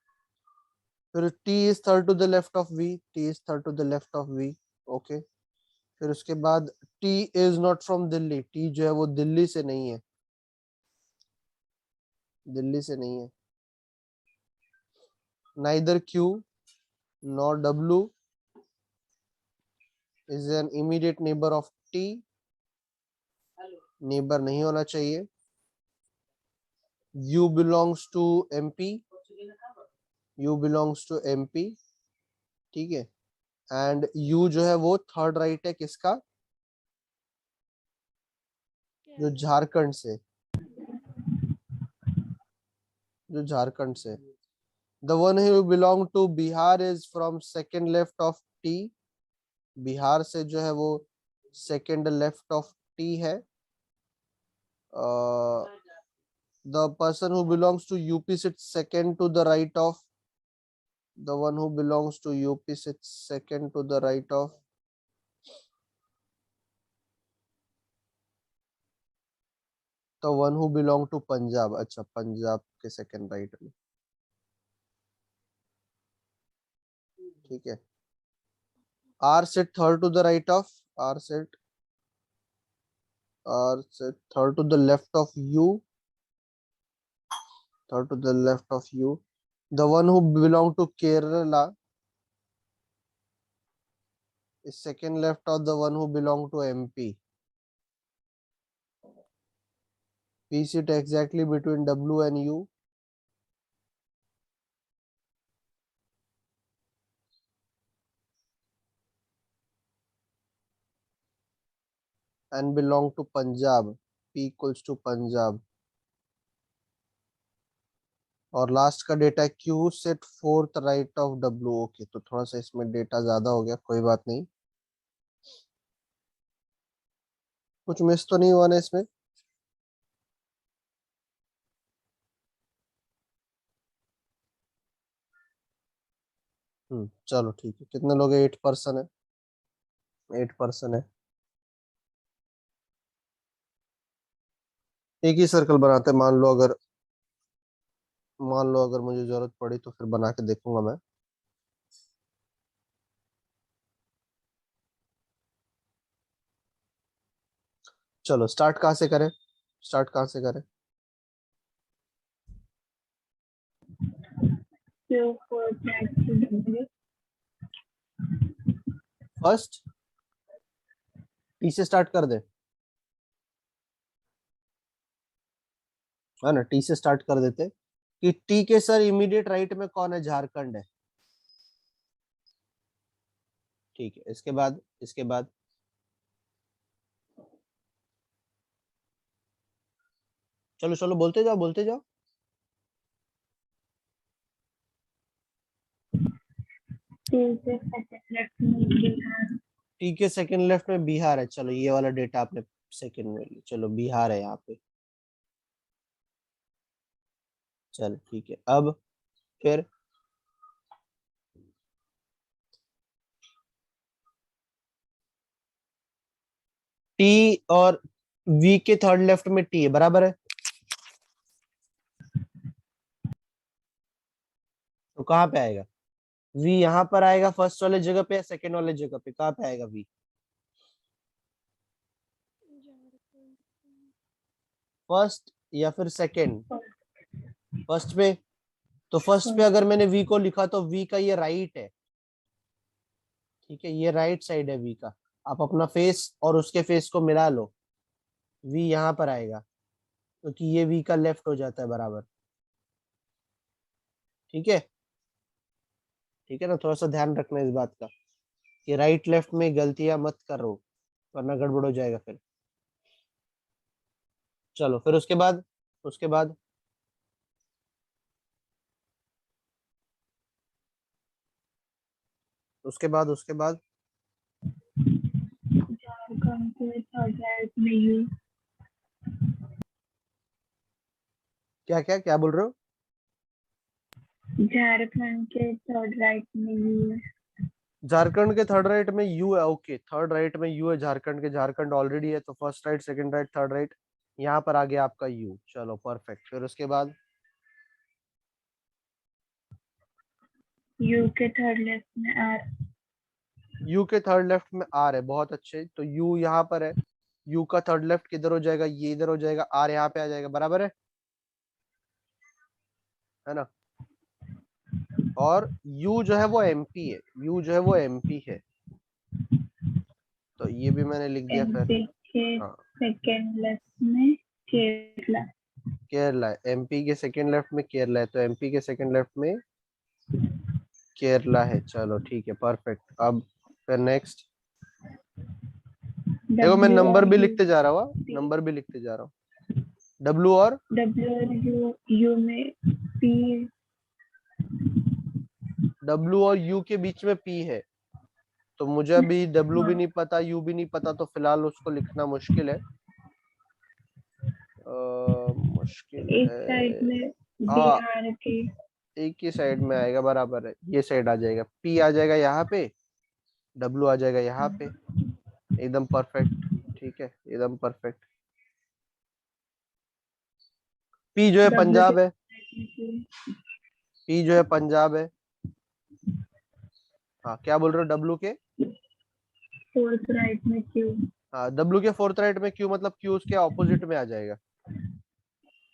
फिर T is third to the left of V, T is third to the left of V, okay. फिर उसके बाद T is not from Delhi, T जो है वो दिल्ली से नहीं है, दिल्ली से नहीं है। Neither Q nor W is an immediate neighbour of T, neighbour नहीं होना चाहिए। You belongs to MP, you belongs to MP, ठीक है। एंड यू जो है वो थर्ड राइट है किसका, जो झारखंड से, जो झारखंड से। The one who belong to Bihar is from second left of T, Bihar से जो है वो सेकंड लेफ्ट ऑफ टी है। The person who belongs to UP sits second to the right of, the one who belongs to UP sits second to the right of, the one who belong to Punjab, अच्छा पंजाब के second right में, ठीक है। R sit third to the right of, R sit, R sit third to the left of U, third to the left of U. The one who belong to Kerala is second left of the one who belong to MP. P sit exactly between W and U. And belong to Punjab. P equals to Punjab. और last का data Q set fourth right of W, okay. तो थोड़ा सा इसमें data ज्यादा हो गया, कोई बात नहीं। कुछ मिस तो नहीं हुआ ना इसमें? चलो ठीक है। कितने लोग हैं? 8% है, 8% है। एक ही सर्कल बनाते हैं, मान लो अगर मुझे जरूरत पड़ी तो फिर बना के देखूंगा मैं। चलो स्टार्ट कहाँ से करें, स्टार्ट कहाँ से करें? फर्स्ट टी से स्टार्ट कर दे, है ना, टी से स्टार्ट कर देते कि टी के सर इमीडिएट राइट में कौन है? झारखंड है, ठीक है। इसके बाद चलो चलो बोलते जाओ, बोलते जाओ। टी के सेकंड लेफ्ट में बिहार है, चलो ये वाला डेटा आपने सेकंड में लिया, चलो बिहार है यहाँ पे, चलो ठीक है। अब फिर टी और वी के थर्ड लेफ्ट में टी है, बराबर है। तो कहाँ पे आएगा वी? यहाँ पर आएगा फर्स्ट वाले जगह पे या सेकंड वाले जगह पे? कहाँ पे आएगा वी? फर्स्ट या फिर सेकंड? फर्स्ट पे। तो फर्स्ट पे अगर मैंने वी को लिखा तो वी का ये राइट है, ठीक है, ये राइट साइड है वी का। आप अपना फेस और उसके फेस को मिला लो, वी यहाँ पर आएगा, क्योंकि ये वी का लेफ्ट हो जाता है बराबर, ठीक है। ठीक है ना, थोड़ा सा ध्यान रखना इस बात का कि राइट लेफ्ट में गलतियां मत करो, वरना गड़बड़ हो जाएगा फिर। चलो फिर उसके बाद उसके बाद झारखंड के थर्ड राइट में यू, क्या क्या क्या बोल रहे हो? झारखंड के थर्ड राइट में यू है। झारखंड के थर्ड राइट में यू है, ओके थर्ड राइट में यू है झारखंड के, झारखंड ऑलरेडी है तो first right second right third right, यहाँ पर आ गया आपका यू, चलो परफेक्ट। फिर उसके बाद यू के थर्ड लेफ्ट में आर। यू के थर्ड लेफ्ट में आर है, बहुत अच्छे, तो यू यहाँ पर है, यू का थर्ड लेफ्ट किधर हो जाएगा, ये इधर हो जाएगा, आर यहाँ पे आ जाएगा, बराबर है ना। और यू जो है वो एमपी है, यू जो है वो एमपी है, तो ये भी मैंने लिख दिया। फिर एमपी के हाँ सेकेंड लेफ्ट में केरला। केरला है, एमपी के सेकंड लेफ्ट में केरला है, तो एमपी के सेकंड लेफ्ट में केरला है, चलो ठीक है परफेक्ट। अब फिर नेक्स्ट, देखो मैं डब्ल्यू नंबर और भी यू। लिखते जा रहा हूँ, नंबर भी लिखते जा रहा हूँ। डब्ल्यू और यू में पी। डब्ल्यू और यू के बीच में पी है, तो मुझे अभी डब्ल्यू भी नहीं पता यू भी नहीं पता, तो फिलहाल उसको लिखना मुश्किल है, मुश्किल एक है। साइड में हाँ बिहार के। एक ही साइड में आएगा, बराबर है, ये साइड आ जाएगा, पी आ जाएगा यहाँ पे, डब्ल्यू आ जाएगा यहाँ पे, एकदम परफेक्ट, ठीक है एकदम परफेक्ट। पी जो है डब्ल्यू के पंजाब है, right पी जो है पंजाब है। हाँ क्या बोल रहे हो, डब्ल्यू के, में फोर्थ राइट में क्यू। हाँ डब्ल्यू के फोर्थ राइट में क्यू, मतलब क्यू उसके ऑपोजिट में आ जाएगा,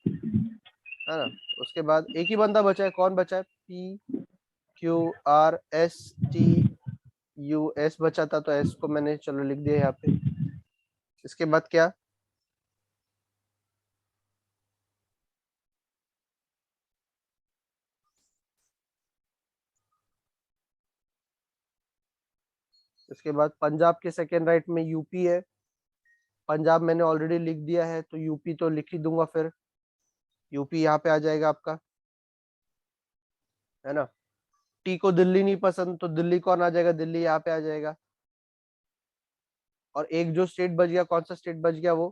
है ना। उसके बाद एक ही बंदा बचा है, कौन बचा है, P Q R S T U, S बचा था तो एस को मैंने चलो लिख दिया यहाँ पे। इसके बाद क्या, इसके बाद पंजाब के सेकेंड राइट में यूपी है, पंजाब मैंने ऑलरेडी लिख दिया है तो यूपी तो लिख ही दूंगा, फिर यूपी यहाँ पे आ जाएगा आपका, है ना। टी को दिल्ली नहीं पसंद तो दिल्ली कौन आ जाएगा, दिल्ली यहाँ पे आ जाएगा। और एक जो स्टेट बच गया, कौन सा स्टेट बच गया, वो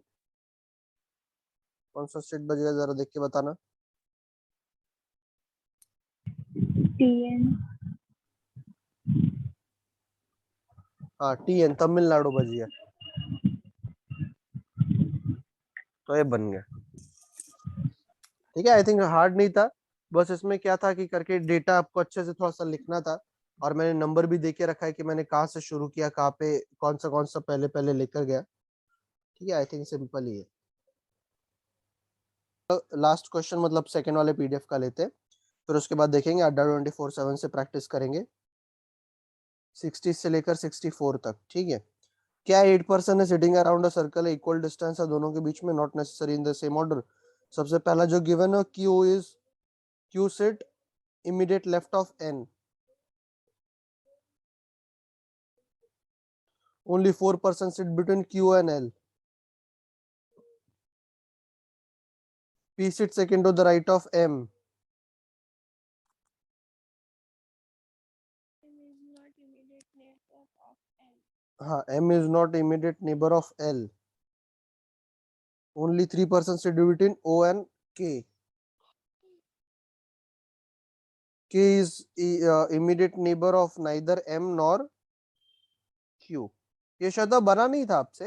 कौन सा स्टेट बच गया जरा देख के बताना। टीएन। हाँ टी एन, तमिलनाडु बच गया, तो ये बन गया, ठीक है। आई थिंक हार्ड नहीं था, बस इसमें क्या था कि करके डेटा आपको अच्छे से थोड़ा सा लिखना था, और मैंने नंबर भी देके रखा है कि मैंने कहाँ से शुरू किया, कहाँ पे कौन सा पहले पहले लेकर गया, ठीक है। आई थिंक सिंपल ही है। लास्ट क्वेश्चन मतलब सेकंड वाले पीडीएफ का लेते हैं, फिर उसके बाद देखेंगे अड्डा 24/7 से प्रैक्टिस करेंगे 60 से लेकर 64 तक, ठीक है। क्या 8 पर्सन है सिटिंग अराउंड अ सर्कल है, इक्वल डिस्टेंस है दोनों के बीच में, not necessary in the same order. सबसे पहला जो गिवन है Q sit immediate left of N, only 4 persons sit between q and l, p sits second to the right of m, हाँ m is not immediate neighbor of l, only 3 persons sit between o and k, k is immediate neighbor of neither m nor q। ये शब्द बना नहीं था आपसे,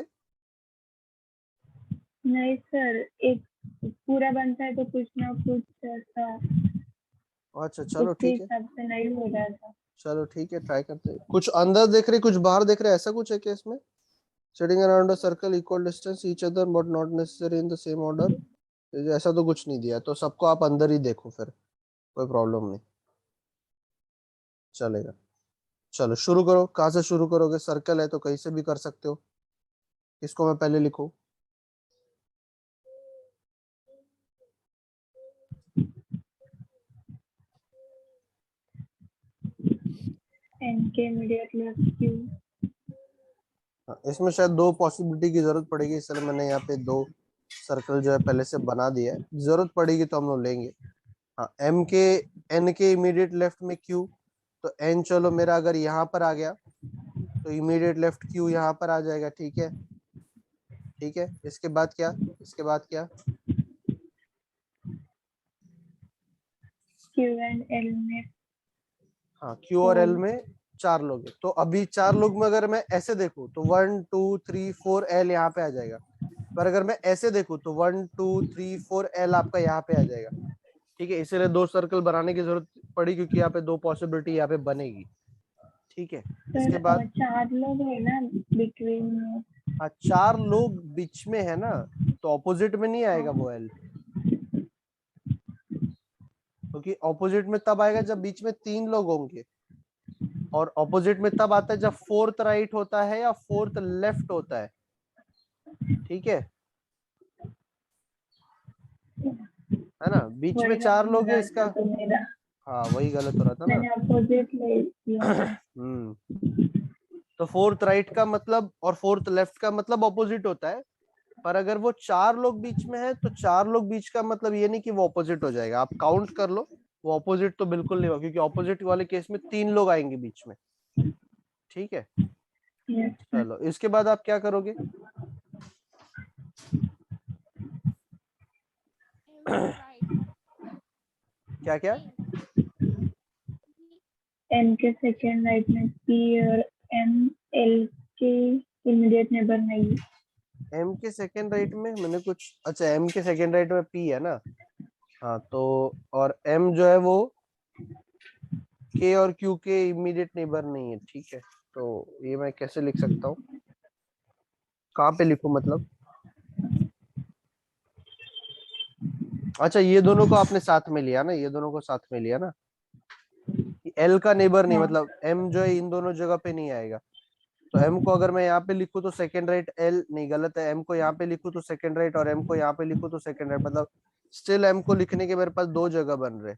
नहीं sir, एक पूरा बनता है तो कुछ ना कुछ ऐसा अच्छा चलो उसके ठीक है, हिसाब से नहीं हो रहा था। चलो ठीक है ट्राई करते हैं। कुछ अंदर देख रहे कुछ बाहर देख रहे, ऐसा कुछ है क्या इसमें, sitting around a circle equal distance each other but not necessary in the same order, ऐसा तो कुछ नहीं दिया, तो सबको आप अंदर ही देखो, फिर कोई प्रॉब्लम नहीं, चलेगा। चलो शुरू करो, कहाँ से शुरू करोगे, सर्कल है तो कहीं से भी कर सकते हो, इसको मैं पहले लिखूं, एन के इमीडिएट लेफ्ट क्यू। हाँ, इसमें शायद दो पॉसिबिलिटी की जरूरत पड़ेगी, इसलिए मैंने यहाँ पे दो सर्कल जो है पहले से बना दिया है, जरूरत पड़ेगी तो हम लोग लेंगे। हाँ एम के एन के इमीडिएट लेफ्ट में क्यू, तो एन चलो मेरा अगर यहाँ पर आ गया तो इमीडिएट लेफ्ट क्यू यहाँ पर आ जाएगा, ठीक है, ठीक है। इसके बाद क्या, इसके बाद क्या, क्यू एंड एल में हाँ क्यू और एल में 4 लोग है, तो अभी 4 लोग में अगर मैं ऐसे देखूं तो 1 2 3 4 एल यहाँ पे आ जाएगा, पर अगर मैं ऐसे देखूं तो 1 2 3 4 एल आपका यहाँ पे आ जाएगा। ठीक है, इसीलिए 2 सर्कल बनाने की जरूरत पड़ी, क्योंकि यहाँ पे 2 पॉसिबिलिटी यहाँ पे बनेगी। ठीक है, इसके सर बाद 4 लोग है ना बिटवीन में। हाँ 4 लोग बीच में है ना, तो ऑपोजिट में नहीं आएगा हाँ। वो एल, क्योंकि ऑपोजिट में तब आएगा जब बीच में 3 लोग होंगे, और ऑपोजिट में तब आता है जब फोर्थ राइट होता है या फोर्थ लेफ्ट होता है। ठीक है ना, बीच में वही 4 गलत हो लोग है रहा इसका, था तो मेरा, हाँ वही गलत हो रहा था ना। मैंने अपोजिट ले लिया था। तो फोर्थ राइट का मतलब और फोर्थ लेफ्ट का मतलब ऑपोजिट होता है, पर अगर वो 4 लोग बीच में है तो 4 लोग बीच का मतलब ये नहीं कि वो ऑपोजिट हो जाएगा, आप काउंट कर लो, वो ऑपोजिट तो बिल्कुल नहीं होगा, क्योंकि ऑपोजिट वाले केस में 3 लोग आएंगे बीच में। ठीक है, Yes, sir. चलो इसके बाद आप क्या करोगे? क्या क्या? M के सेकेंड राइट में P और M L के इमीडिएट नेबर नहीं है। एम के सेकेंड राइट में मैंने कुछ, अच्छा एम के सेकेंड राइट में पी है ना, हाँ तो, और एम जो है वो के और क्यू के इमीडिएट नेबर नहीं है। ठीक है, तो ये मैं कैसे लिख सकता हूँ, कहाँ पे लिखूं मतलब? अच्छा ये दोनों को आपने साथ में लिया ना, ये दोनों को साथ में लिया ना, एल का नेबर नहीं, हाँ। मतलब एम जो है इन दोनों जगह पे नहीं आएगा। तो एम को अगर मैं यहाँ पे लिखूं तो सेकेंड राइट, एल नहीं गलत है, एम को यहाँ पे लिखूं तो सेकेंड राइट, और एम को यहाँ पे लिखूं तो सेकेंड राइट, मतलब स्टिल एम को लिखने के मेरे पास 2 जगह बन रहे।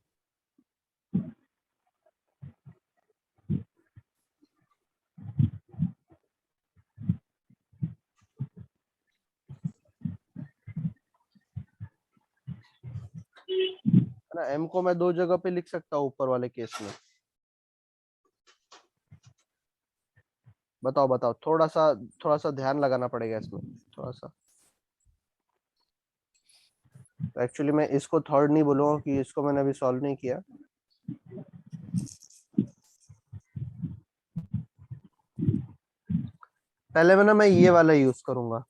है ना, एम को मैं 2 जगह पे लिख सकता हूँ ऊपर वाले केस में। बताओ बताओ, थोड़ा सा ध्यान लगाना पड़ेगा इसमें, थोड़ा सा। एक्चुअली मैं इसको थर्ड नहीं बोलूंगा कि इसको मैंने अभी सॉल्व नहीं किया। पहले में ना मैं ये वाला यूज करूंगा,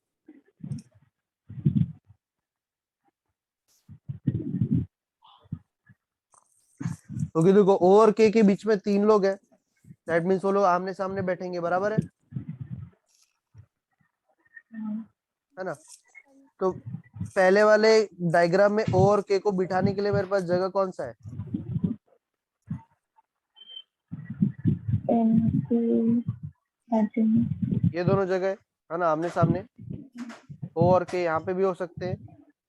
क्योंकि देखो ओ और के बीच में 3 लोग हैं, दैट मीन्स वो लोग आमने सामने बैठेंगे, बराबर है ना। तो पहले वाले डायग्राम में ओ और के को बिठाने के लिए मेरे पास जगह कौन सा है? M के बाजू में। ये दोनों जगह है ना, आमने सामने। ओ और के यहाँ पे भी हो सकते हैं,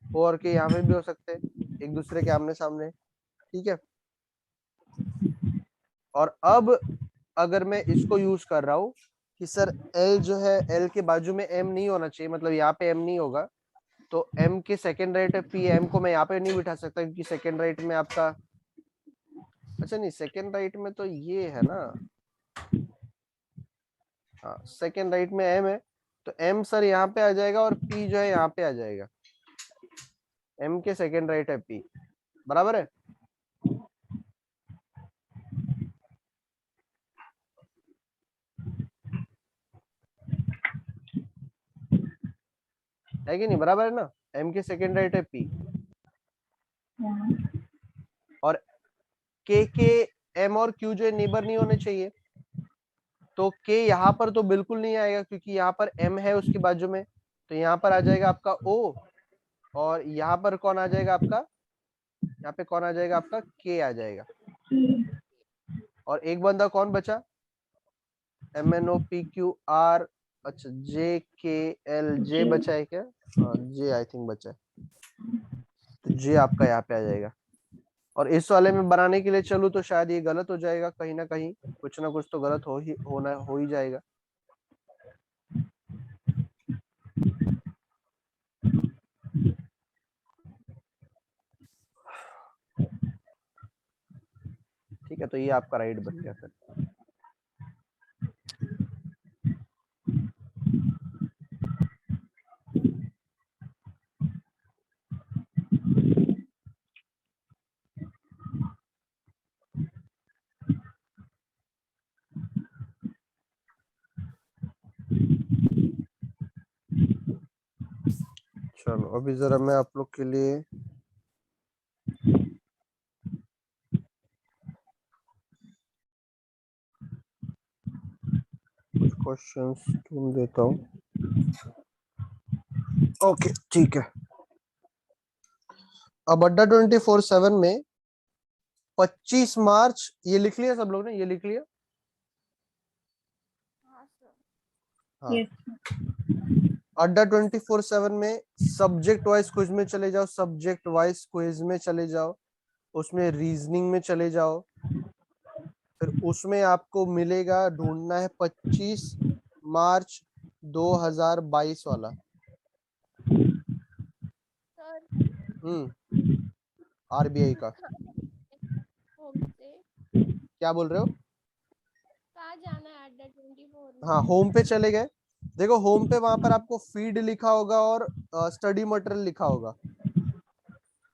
ओ और के यहाँ पे भी हो सकते हैं, एक दूसरे के आमने सामने। ठीक है, और अब अगर मैं इसको यूज कर रहा हूँ कि सर एल जो है, एल के बाजू में एम नहीं होना चाहिए, मतलब यहाँ पे एम नहीं होगा, तो एम के सेकेंड राइट है पी, एम को मैं यहाँ पे नहीं बिठा सकता, क्योंकि सेकेंड राइट में आपका, अच्छा नहीं सेकेंड राइट में तो ये है ना, हाँ सेकेंड राइट में एम है, तो एम सर यहाँ पे आ जाएगा और पी जो है यहाँ पे आ जाएगा। एम के सेकेंड राइट है पी, बराबर है कि नहीं? बराबर है ना, एम के सेकेंड राइट है पी, हाँ। और के एम और क्यू जो है नेबर नहीं होने चाहिए, तो के यहाँ पर तो बिल्कुल नहीं आएगा, क्योंकि यहाँ पर एम है उसके बाजू में, तो यहाँ पर आ जाएगा आपका ओ, और यहाँ पर कौन आ जाएगा आपका, यहाँ पे कौन आ जाएगा आपका, के आ जाएगा। और एक बंदा कौन बचा, M N O P Q R, अच्छा जे के एल, जे बचा है क्या? हाँ जे आई थिंक बचा है, तो जे आपका यहाँ पे आ जाएगा। और इस वाले में बनाने के लिए चलूँ तो शायद ये गलत हो जाएगा, कहीं ना कुछ तो गलत हो ही जाएगा। ठीक है, तो ये आपका राइट बन गया फिर। चलो अभी जरा मैं आप लोग के लिए कुछ क्वेश्चंस ढूंढ देता हूँ। ओके ठीक है। अब अड्डा 24/7 में 25 मार्च, ये लिख लिया सब लोग ने, ये लिख लिया? हाँ सर। हाँ। yes अड्डा 24/7 में सब्जेक्ट वाइज क्विज में चले जाओ, सब्जेक्ट वाइज क्विज में चले जाओ, उसमें रीजनिंग में चले जाओ, फिर उसमें आपको मिलेगा, ढूंढना है 25 मार्च 2022 वाला। सर आरबीआई का। होम से क्या बोल रहे हो? कहाँ जाना है अड्डा 24 में? हाँ होम पे चले गए। देखो होम पे वहां पर आपको फीड लिखा होगा और स्टडी मटेरियल लिखा होगा।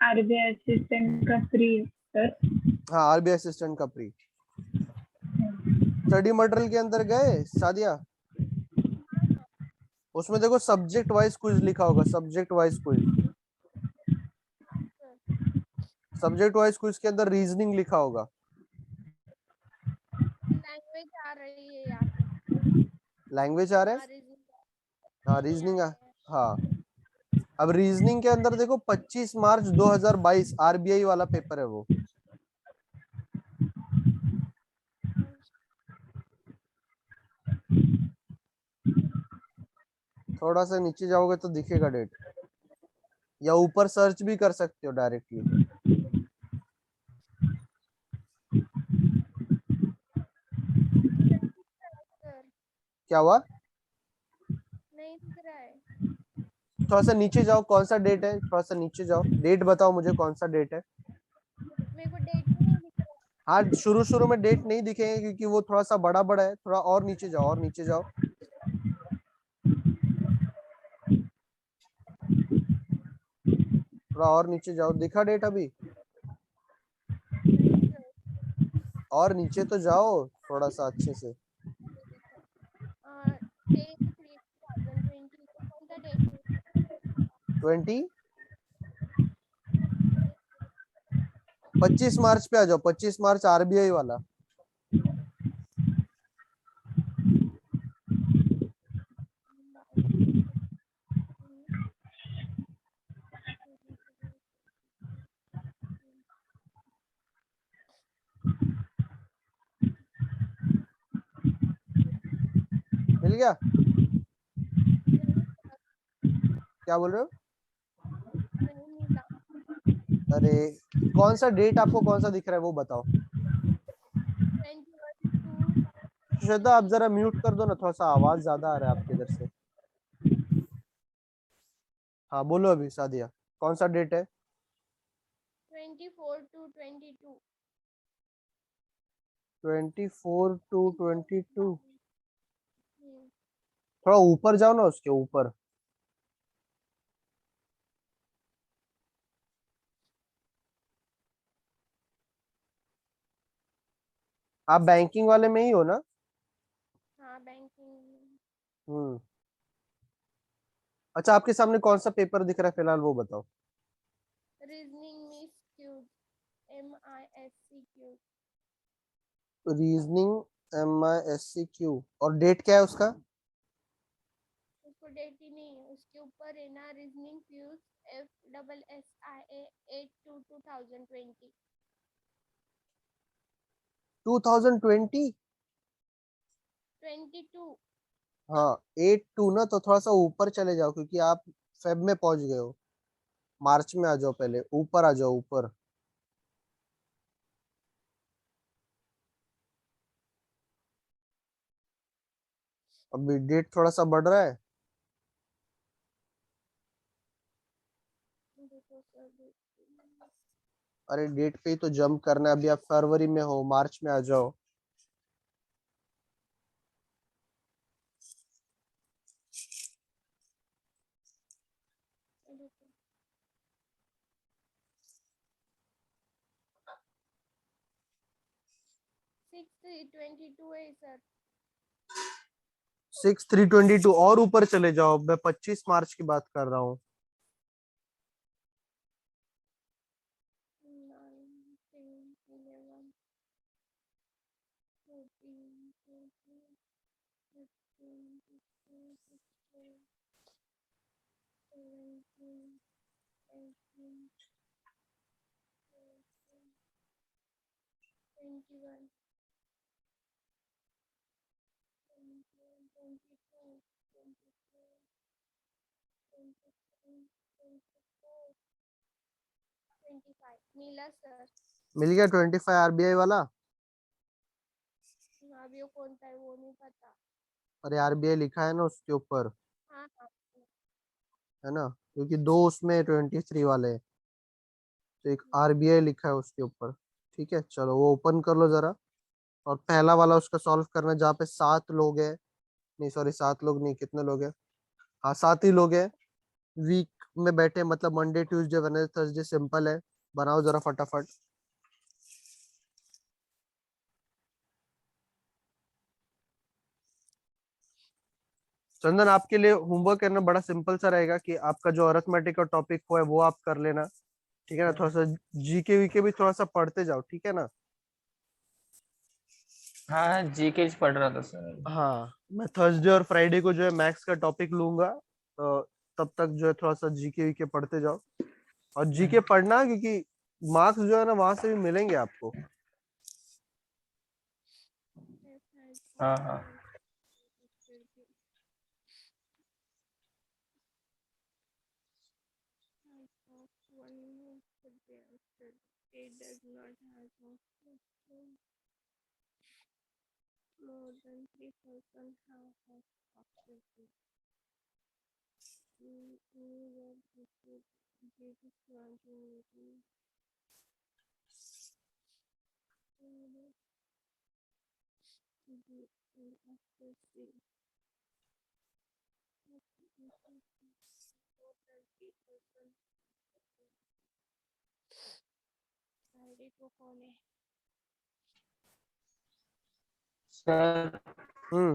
आरबीआई असिस्टेंट का फ्री सर। हाँ आरबीआई असिस्टेंट का प्री। स्टडी मटेरियल के अंदर गए सादिया? उसमें देखो सब्जेक्ट वाइज क्विज लिखा होगा, subject wise quiz. Subject wise quiz के अंदर रीजनिंग लिखा होगा। लैंग्वेज आ रही है यहाँ पे। लैंग्वेज आ रहा है? हाँ रीजनिंग हाँ। अब रीजनिंग के अंदर देखो 25 मार्च 2022 आरबीआई वाला पेपर है वो। थोड़ा सा नीचे जाओगे तो दिखेगा डेट, या ऊपर सर्च भी कर सकते हो डायरेक्टली। सर क्या हुआ? नहीं दिख रहा है। थोड़ा सा नीचे जाओ, कौन सा डेट है? थोड़ा सा नीचे जाओ, डेट बताओ मुझे कौन सा डेट है। मेरे को डेट ही नहीं दिख रहा। हाँ शुरू शुरू में डेट नहीं दिखेंगे क्योंकि वो थोड़ा सा बड़ा बड़ा है। थोड़ा और नीचे जाओ, और नीचे जाओ। थोड़ा और नीचे जाओ, दिखा डेट अभी? नहीं सर। और नीचे तो जाओ थोड़ा सा अच्छे से। डेट 3/2020 कौन सा डेट है? 20 25 मार्च पे आ जाओ, 25 मार्च आरबीआई वाला। मिल गया? क्या बोल रहे हो? नहीं मिला। अरे कौन सा डेट आपको कौन सा दिख रहा है वो बताओ। 21/2 श्वेता आप जरा म्यूट कर दो ना, थोड़ा सा आवाज ज्यादा आ रहा है आपके इधर से। हाँ बोलो अभी सादिया, कौन सा डेट है? 24/2/22। 24/2/22। थोड़ा ऊपर जाओ ना, उसके ऊपर। आप बैंकिंग वाले में ही हो ना? हाँ बैंकिंग। हम्म। अच्छा आपके सामने कौन सा पेपर दिख रहा है फिलहाल वो बताओ। Reasoning miss cube MISC cube. Reasoning MISC और डेट क्या है उसका? उसको डेट ही नहीं है, उसके ऊपर है ना रीजनिंग फ्यूज FSSIA 8/2/2020। 2020? 22। हाँ 8/2 ना, तो थोड़ा सा ऊपर चले जाओ क्योंकि आप फेब में पहुंच गए हो। मार्च में आ जाओ, पहले ऊपर आ जाओ ऊपर। अभी डेट थोड़ा सा बढ़ रहा है। देखो सर अरे डेट पे ही तो जंप करना है, अभी आप फरवरी में हो, मार्च में आ जाओ। देखो 6/3/22 है सर। 6/3/22 और ऊपर चले जाओ, मैं 25 मार्च की बात कर रहा हूँ। मिला सर. मिल गया 25 आरबीआई वाला. अभी वो कौन सा है वो नहीं पता. अरे आरबीआई लिखा है ना उसके ऊपर, हाँ हाँ. है ना, क्योंकि दो उसमें 23 वाले हैं, तो एक आरबीआई लिखा है उसके ऊपर. ठीक है, चलो वो ओपन कर लो जरा. और पहला वाला उसका सॉल्व करना, जहाँ पे 7 लोग हैं. नहीं सॉरी, 7 लोग नहीं, कितने लोग हैं? हाँ 7 ही लोग हैं. वीक में बैठे, मतलब Monday Tuesday Wednesday Thursday. Simple है, बनाओ जरा फटाफट. चंदन, आपके लिए होमवर्क करना बड़ा सिंपल सा रहेगा कि आपका जो अरिथमेटिक का टॉपिक हुआ है वो आप कर लेना. ठीक है ना, थोड़ा सा जीके वीके भी थोड़ा सा पढ़ते जाओ, ठीक है ना. हाँ जीके पढ़ रहा था सर. हाँ, मैं थर्सडे और फ्राइडे को जो है मैथ्स का टॉपिक लूंगा, तो तब तक जो है थोड़ा सा जीके वीके पढ़ते जाओ. और जीके पढ़ना, क्योंकि मार्क्स जो है ना वहां से भी मिलेंगे आपको. हाँ हाँ. It does not have more than 3,000 have oxygen. कौन है? सर हम्म,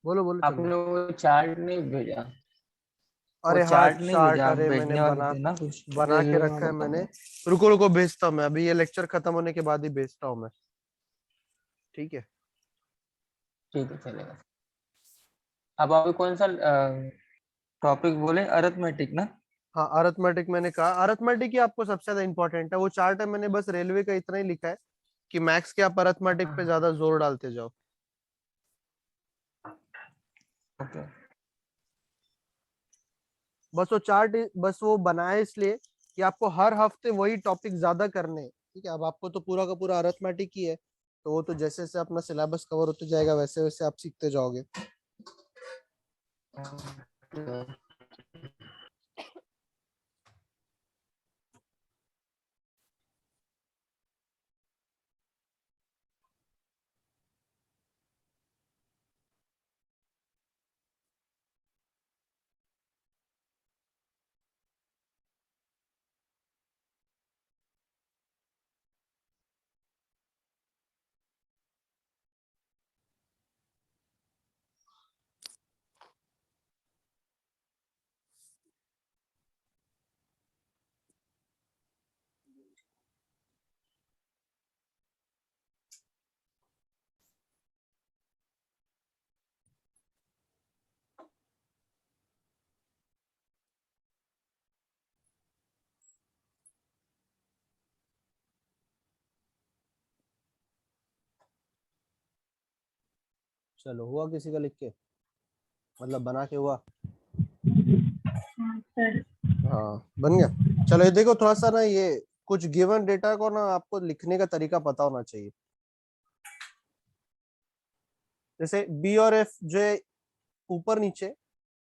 बोलो बोलो चंदन. आपने वो चार्ट नहीं भेजा, वो अरे हाँ चार्ट नहीं चार्ट, भेजा, आप अरे मैंने भेजने वाले बना थे ना कुछ बना के रेलवे रखा है वालों मैंने. का. रुको रुको, भेजता हूँ मैं अभी, ये लेक्चर खत्म होने के बाद ही भेजता हूँ मैं. ठीक है. ठीक है चलेगा. अब अभी कौन सा टॉपिक बोले, अरिथमेटिक ना? हाँ अरिथमेटिक, मैंने कहा अरिथमेटिक ही आपको सबसे ज्यादा इंपॉर्टेंट है. वो चार्ट है, मैंने बस रेलवे का इतना ही लिखा है कि मैथ्स के आप अरिथमेटिक पे हाँ ज्यादा जोर डालते जाओ. ओके. बस वो चार्ट, बस वो बनाया है इसलिए कि आपको हर हफ्ते वही टॉपिक ज्यादा करने हैं. ठीक है, अब आपको तो पूरा का पूरा अरिथमेटिक ही है, तो वो तो जैसे जैसे अपना सिलेबस कवर होते जाएगा वैसे वैसे आप सीखते जाओगे. चलो, हुआ किसी का लिख के, मतलब बना के हुआ? हाँ सर. हाँ बन गया. चलो ये देखो, थोड़ा सा ना ये कुछ गिवन डेटा को ना आपको लिखने का तरीका पता होना चाहिए. जैसे बी और एफ जो है ऊपर नीचे,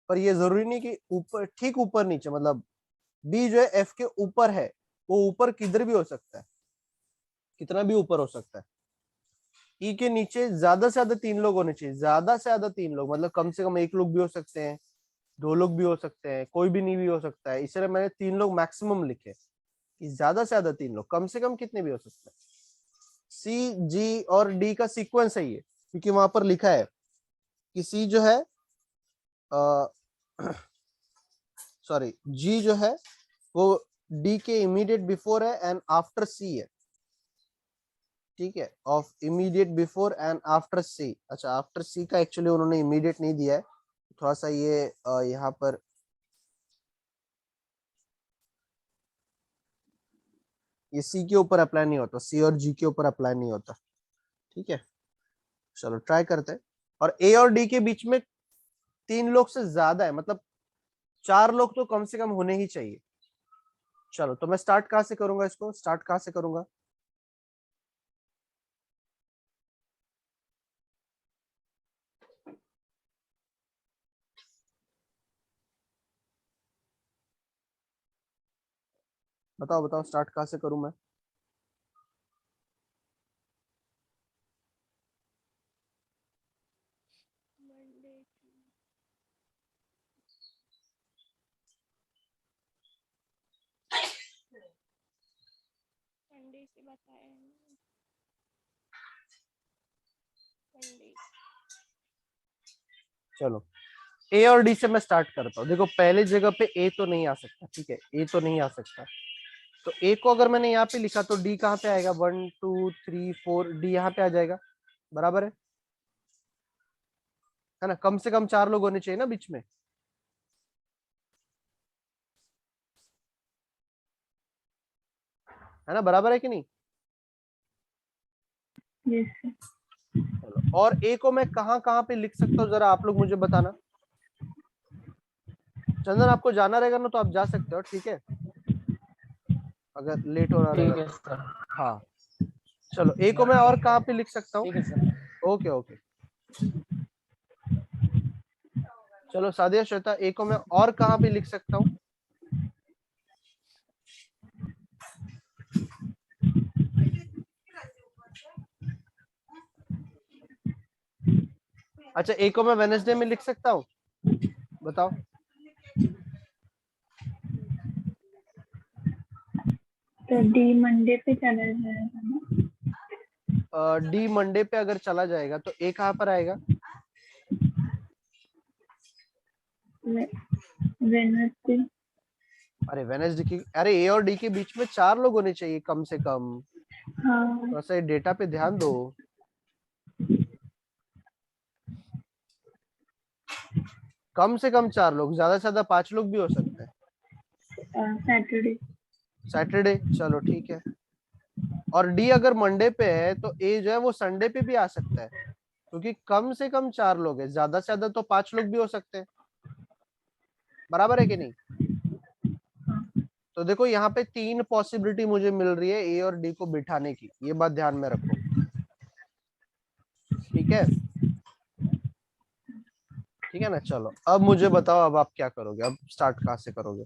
पर ये जरूरी नहीं कि ऊपर, ठीक ऊपर नीचे, मतलब बी जो है एफ के ऊपर है, वो ऊपर किधर भी हो सकता है, कितना भी ऊपर हो सकता है. ई के नीचे ज्यादा से ज्यादा 3 लोग होने चाहिए, ज्यादा से ज्यादा 3 लोग, मतलब कम से कम 1 लोग भी हो सकते हैं, 2 लोग भी हो सकते हैं, कोई भी नहीं भी हो सकता है. इसलिए मैंने 3 लोग मैक्सिमम लिखे कि ज्यादा से ज्यादा 3 लोग, कम से कम कितने भी हो सकते हैं. सी जी और डी का सीक्वेंस है ये, क्योंकि वहां पर लिखा है कि सी जो है, सॉरी जी जो है वो डी के इमीडिएट बिफोर है एंड आफ्टर सी है. ठीक है, of immediate before and after C. अच्छा, आफ्टर सी का एक्चुअली उन्होंने इमीडिएट नहीं दिया है, थोड़ा सा ये यहाँ पर ये सी के ऊपर अप्लाई नहीं होता, सी और जी के ऊपर अप्लाई नहीं होता। ठीक है, चलो ट्राई करते हैं। और ए और डी के बीच में 3 लोग से ज्यादा है, मतलब 4 लोग तो कम से कम होने ही चाहिए। चलो, तो मैं स्टार्ट कहाँ से करूंगा, इसको स्टार्ट कहाँ से करूंगा? बताओ बताओ, स्टार्ट कहाँ से करूं मैं? मंडे संडे से बताया संडे। चलो, ए और डी से मैं स्टार्ट करता हूँ। देखो, पहले जगह पे ए तो नहीं आ सकता, ठीक है, ए तो नहीं आ सकता। तो ए को अगर मैंने यहाँ पे लिखा तो डी कहाँ पे आएगा? 1 2 3 4, डी यहाँ पे आ जाएगा, बराबर है ना? कम से कम 4 लोग होने चाहिए ना बीच में, है ना? बराबर है कि नहीं? Yes sir. चलो, और ए को मैं कहाँ कहाँ पे लिख सकता हूँ, जरा आप लोग मुझे बताना। चंदन, आपको जाना रहेगा ना तो आप जा सकते हो, ठीक है, अगर लेट हो रहा रहेगा ठीक है तो। सर। हाँ, चलो, ए को मैं और कहाँ पे लिख सकता हूँ? ठीक है सर। ओके ओके, चलो सादिया, श्वेता, ए को मैं और कहाँ पे लिख सकता हूँ? अच्छा, ए को मैं वेडनेसडे में लिख सकता हूँ, बताओ। तो डी मंडे पे चला जाएगा ना? डी मंडे पे अगर चला जाएगा तो ए कहाँ पर आएगा? वेडनेसडे। अरे वेडनेसडे की, अरे ए और डी के बीच में 4 लोग होने चाहिए कम से कम। हाँ थोड़ा सा डेटा पे ध्यान दो। कम से कम 4 लोग, ज्यादा से ज्यादा 5 लोग भी हो सकते हैं। सैटरडे। सैटरडे, चलो ठीक है। और डी अगर मंडे पे है तो ए जो है वो संडे पे भी आ सकता है, क्योंकि कम से कम 4 लोग है, ज्यादा से ज्यादा तो 5 लोग भी हो सकते हैं, बराबर है कि नहीं? तो देखो, यहाँ पे 3 पॉसिबिलिटी मुझे मिल रही है ए और डी को बिठाने की, ये बात ध्यान में रखो, ठीक है? ठीक है ना? चलो, अब मुझे बताओ, अब आप क्या करोगे, अब स्टार्ट कहाँ से करोगे?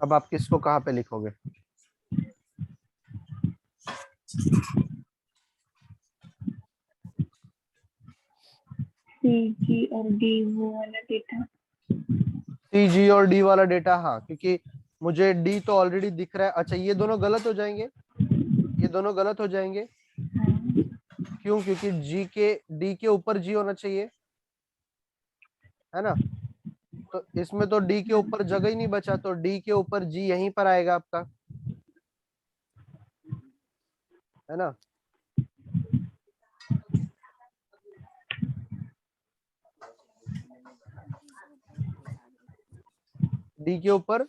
अब आप किसको कहाँ पे लिखोगे? सी जी और डी वो वाला डेटा। सी जी और डी वाला डेटा, हाँ, क्योंकि मुझे डी तो ऑलरेडी दिख रहा है। अच्छा, ये दोनों गलत हो जाएंगे, ये दोनों गलत हो जाएंगे। क्यों? क्योंकि जी के डी के ऊपर जी होना चाहिए, है ना? तो इसमें तो डी के ऊपर जगह ही नहीं बचा, तो डी के ऊपर जी यहीं पर आएगा आपका, है ना? डी के ऊपर,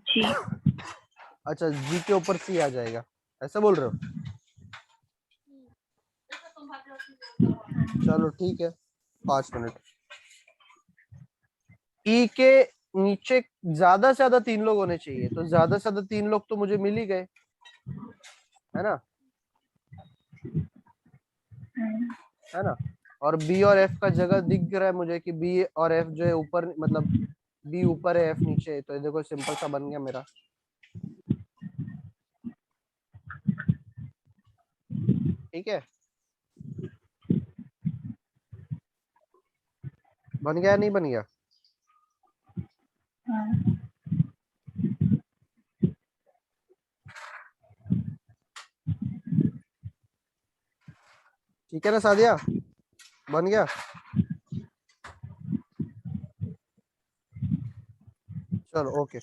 जी। अच्छा, जी के ऊपर सी आ जाएगा, ऐसा बोल रहे हो? चलो ठीक है, 5 मिनट। ई के नीचे ज्यादा से ज्यादा 3 लोग होने चाहिए, तो ज्यादा से ज्यादा 3 लोग तो मुझे मिल ही गए, है ना? है ना? और बी और एफ का जगह दिख रहा है मुझे कि बी और एफ जो है ऊपर, मतलब बी ऊपर है, एफ नीचे है, तो ये देखो सिंपल सा बन गया मेरा, ठीक है? बन गया नहीं बन गया? हाँ ठीक है ना सादिया, बन गया? चलो ओके,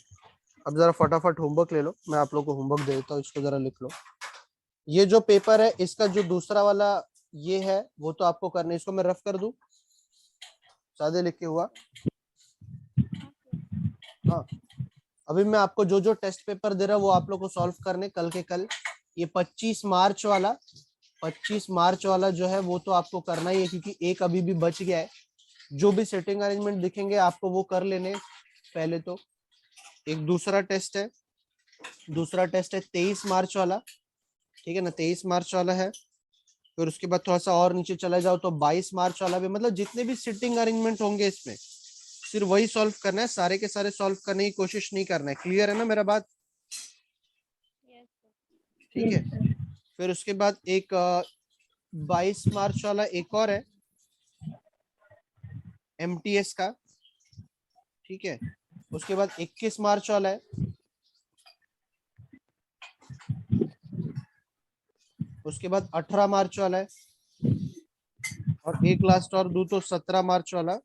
अब जरा फटाफट होमवर्क ले लो, मैं आप लोग को होमवर्क दे देता हूँ, इसको जरा लिख लो। ये जो पेपर है इसका जो दूसरा वाला ये है वो तो आपको करना है, इसको मैं रफ कर दूं सादे लिख के हुआ। हाँ, अभी मैं आपको जो जो टेस्ट पेपर दे रहा हूँ वो आप लोग को सॉल्व करने कल के कल। ये 25 मार्च वाला जो है वो तो आपको करना ही है, क्योंकि एक अभी भी बच गया है। जो भी सेटिंग अरेंजमेंट दिखेंगे आपको वो कर लेने पहले। तो एक दूसरा टेस्ट है 23 मार्च वाला, ठीक है ना, 23 मार्च वाला है। फिर उसके बाद थोड़ा सा और नीचे चला जाओ तो 22 मार्च वाला भी, मतलब जितने भी सिटिंग अरेंजमेंट होंगे इसमें सिर्फ वही सॉल्व करना है, सारे के सारे सॉल्व करने की कोशिश नहीं करना है। क्लियर है ना मेरा बात? Yes, sir. ठीक है। फिर उसके बाद एक 22 मार्च वाला एक और है MTS का, ठीक है। उसके बाद 21 मार्च वाला है, उसके बाद 18 मार्च वाला है, और एक लास्ट और दो तो 17 मार्च वाला,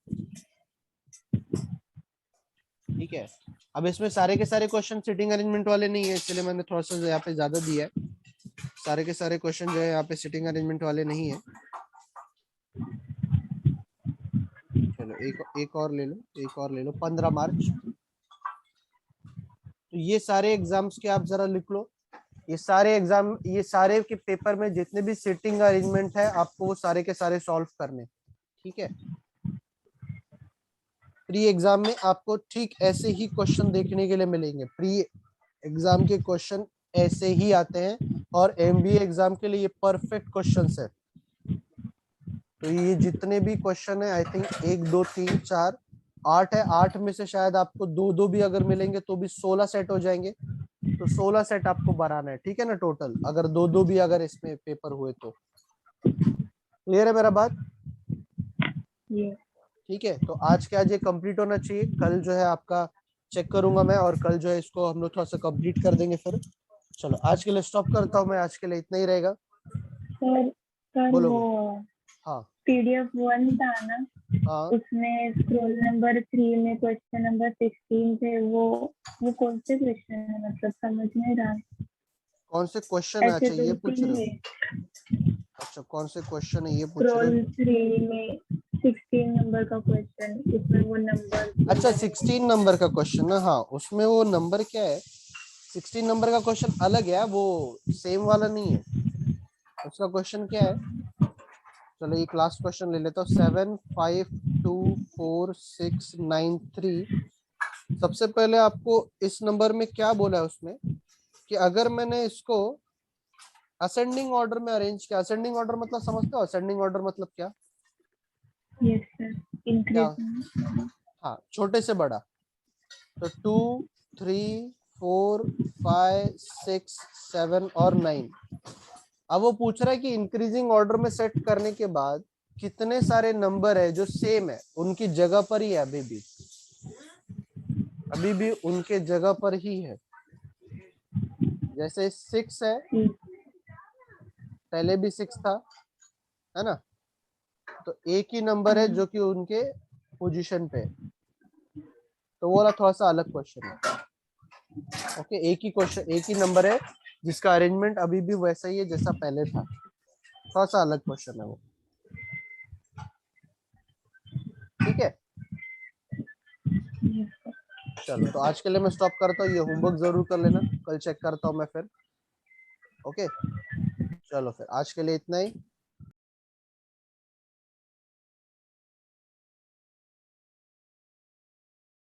ठीक है। अब इसमें सारे के सारे क्वेश्चन सिटिंग अरेंजमेंट वाले नहीं है, इसलिए मैंने थोड़ा सा यहाँ पे ज्यादा दिया है। सारे के सारे क्वेश्चन जो है यहाँ पे सिटिंग अरेंजमेंट वाले नहीं है। चलो एक और ले लो 15 मार्च। तो ये सारे एग्जाम्स के आप जरा लिख लो। ये सारे के पेपर में जितने भी सिटिंग अरेंजमेंट है आपको वो सारे के सारे सॉल्व करने, ठीक है। प्री एग्जाम में आपको ठीक ऐसे ही क्वेश्चन देखने के लिए मिलेंगे। प्री एग्जाम के क्वेश्चन ऐसे ही आते हैं, और MBA एग्जाम के लिए ये परफेक्ट क्वेश्चंस है। तो ये जितने भी क्वेश्चन है आई थिंक 1 2 3 4 8 है, 8 में से शायद आपको दो भी अगर मिलेंगे तो भी 16 सेट हो जाएंगे। तो 16 सेट आपको बनाना है, ठीक है ना, टोटल अगर दो भी अगर इसमें पेपर हुए तो। क्लियर है मेरा बात? ठीक है। तो आज के आज ये कंप्लीट होना चाहिए। कल जो है आपका चेक करूंगा मैं, और कल जो है इसको हम लोग थोड़ा सा कंप्लीट कर देंगे फिर। चलो आज के लिए स्टॉप करता हूँ मैं, आज के लिए इतना ही रहेगा। सर बोलो वो हाँ PDF 1 था ना, हाँ। उसमें स्क्रोल नंबर 3 में क्वेश्चन नंबर 16 थे, वो कौन से क्वेश्चन है, मतलब समझ नहीं रहा। कौन से क्वेश्चन है? ऐसे अच्छा तो ये पूछ रहे है हो? अच्छा कौन से क्वेश्चन है ये पूछ रहे स्क्रोल हो? 3 में 16 नंबर का क्वेश्चन, उसमें वो नंबर। अच्छा 16 नंबर का क्वेश्चन ना, हाँ उसमें वो नंबर क्या है, 16 नंबर का क्वेश्चन अलग है, वो सेम वाला नहीं है। उसका क्वेश्चन क्या है, चलो एक लास्ट क्वेश्चन ले लेता हूँ। 7 5 2 4 6 9 3। सबसे पहले आपको इस नंबर में क्या बोला है उसमें, कि अगर मैंने इसको असेंडिंग ऑर्डर में अरेंज किया। असेंडिंग ऑर्डर मतलब समझते हो असेंडिंग ऑर्डर मतलब क्या? यस सर, क्या? इंक्रीज। हाँ छोटे से बड़ा। तो 2 3 4 5 6 7 और 9। अब वो पूछ रहा है कि इंक्रीजिंग ऑर्डर में सेट करने के बाद कितने सारे नंबर है जो सेम है, उनकी जगह पर ही है, अभी भी उनके जगह पर ही है। जैसे 6 है, पहले भी 6 था, है ना, तो एक ही नंबर है जो कि उनके पोजीशन पे है। तो वो वाला थोड़ा सा अलग क्वेश्चन है। ओके, एक ही क्वेश्चन, एक ही नंबर है जिसका अरेंजमेंट अभी भी वैसा ही है जैसा पहले था। थोड़ा सा अलग क्वेश्चन है वो, ठीक है। चलो तो आज के लिए मैं स्टॉप करता हूँ, ये होमवर्क जरूर कर लेना, कल चेक करता हूँ मैं फिर। ओके चलो फिर आज के लिए इतना ही।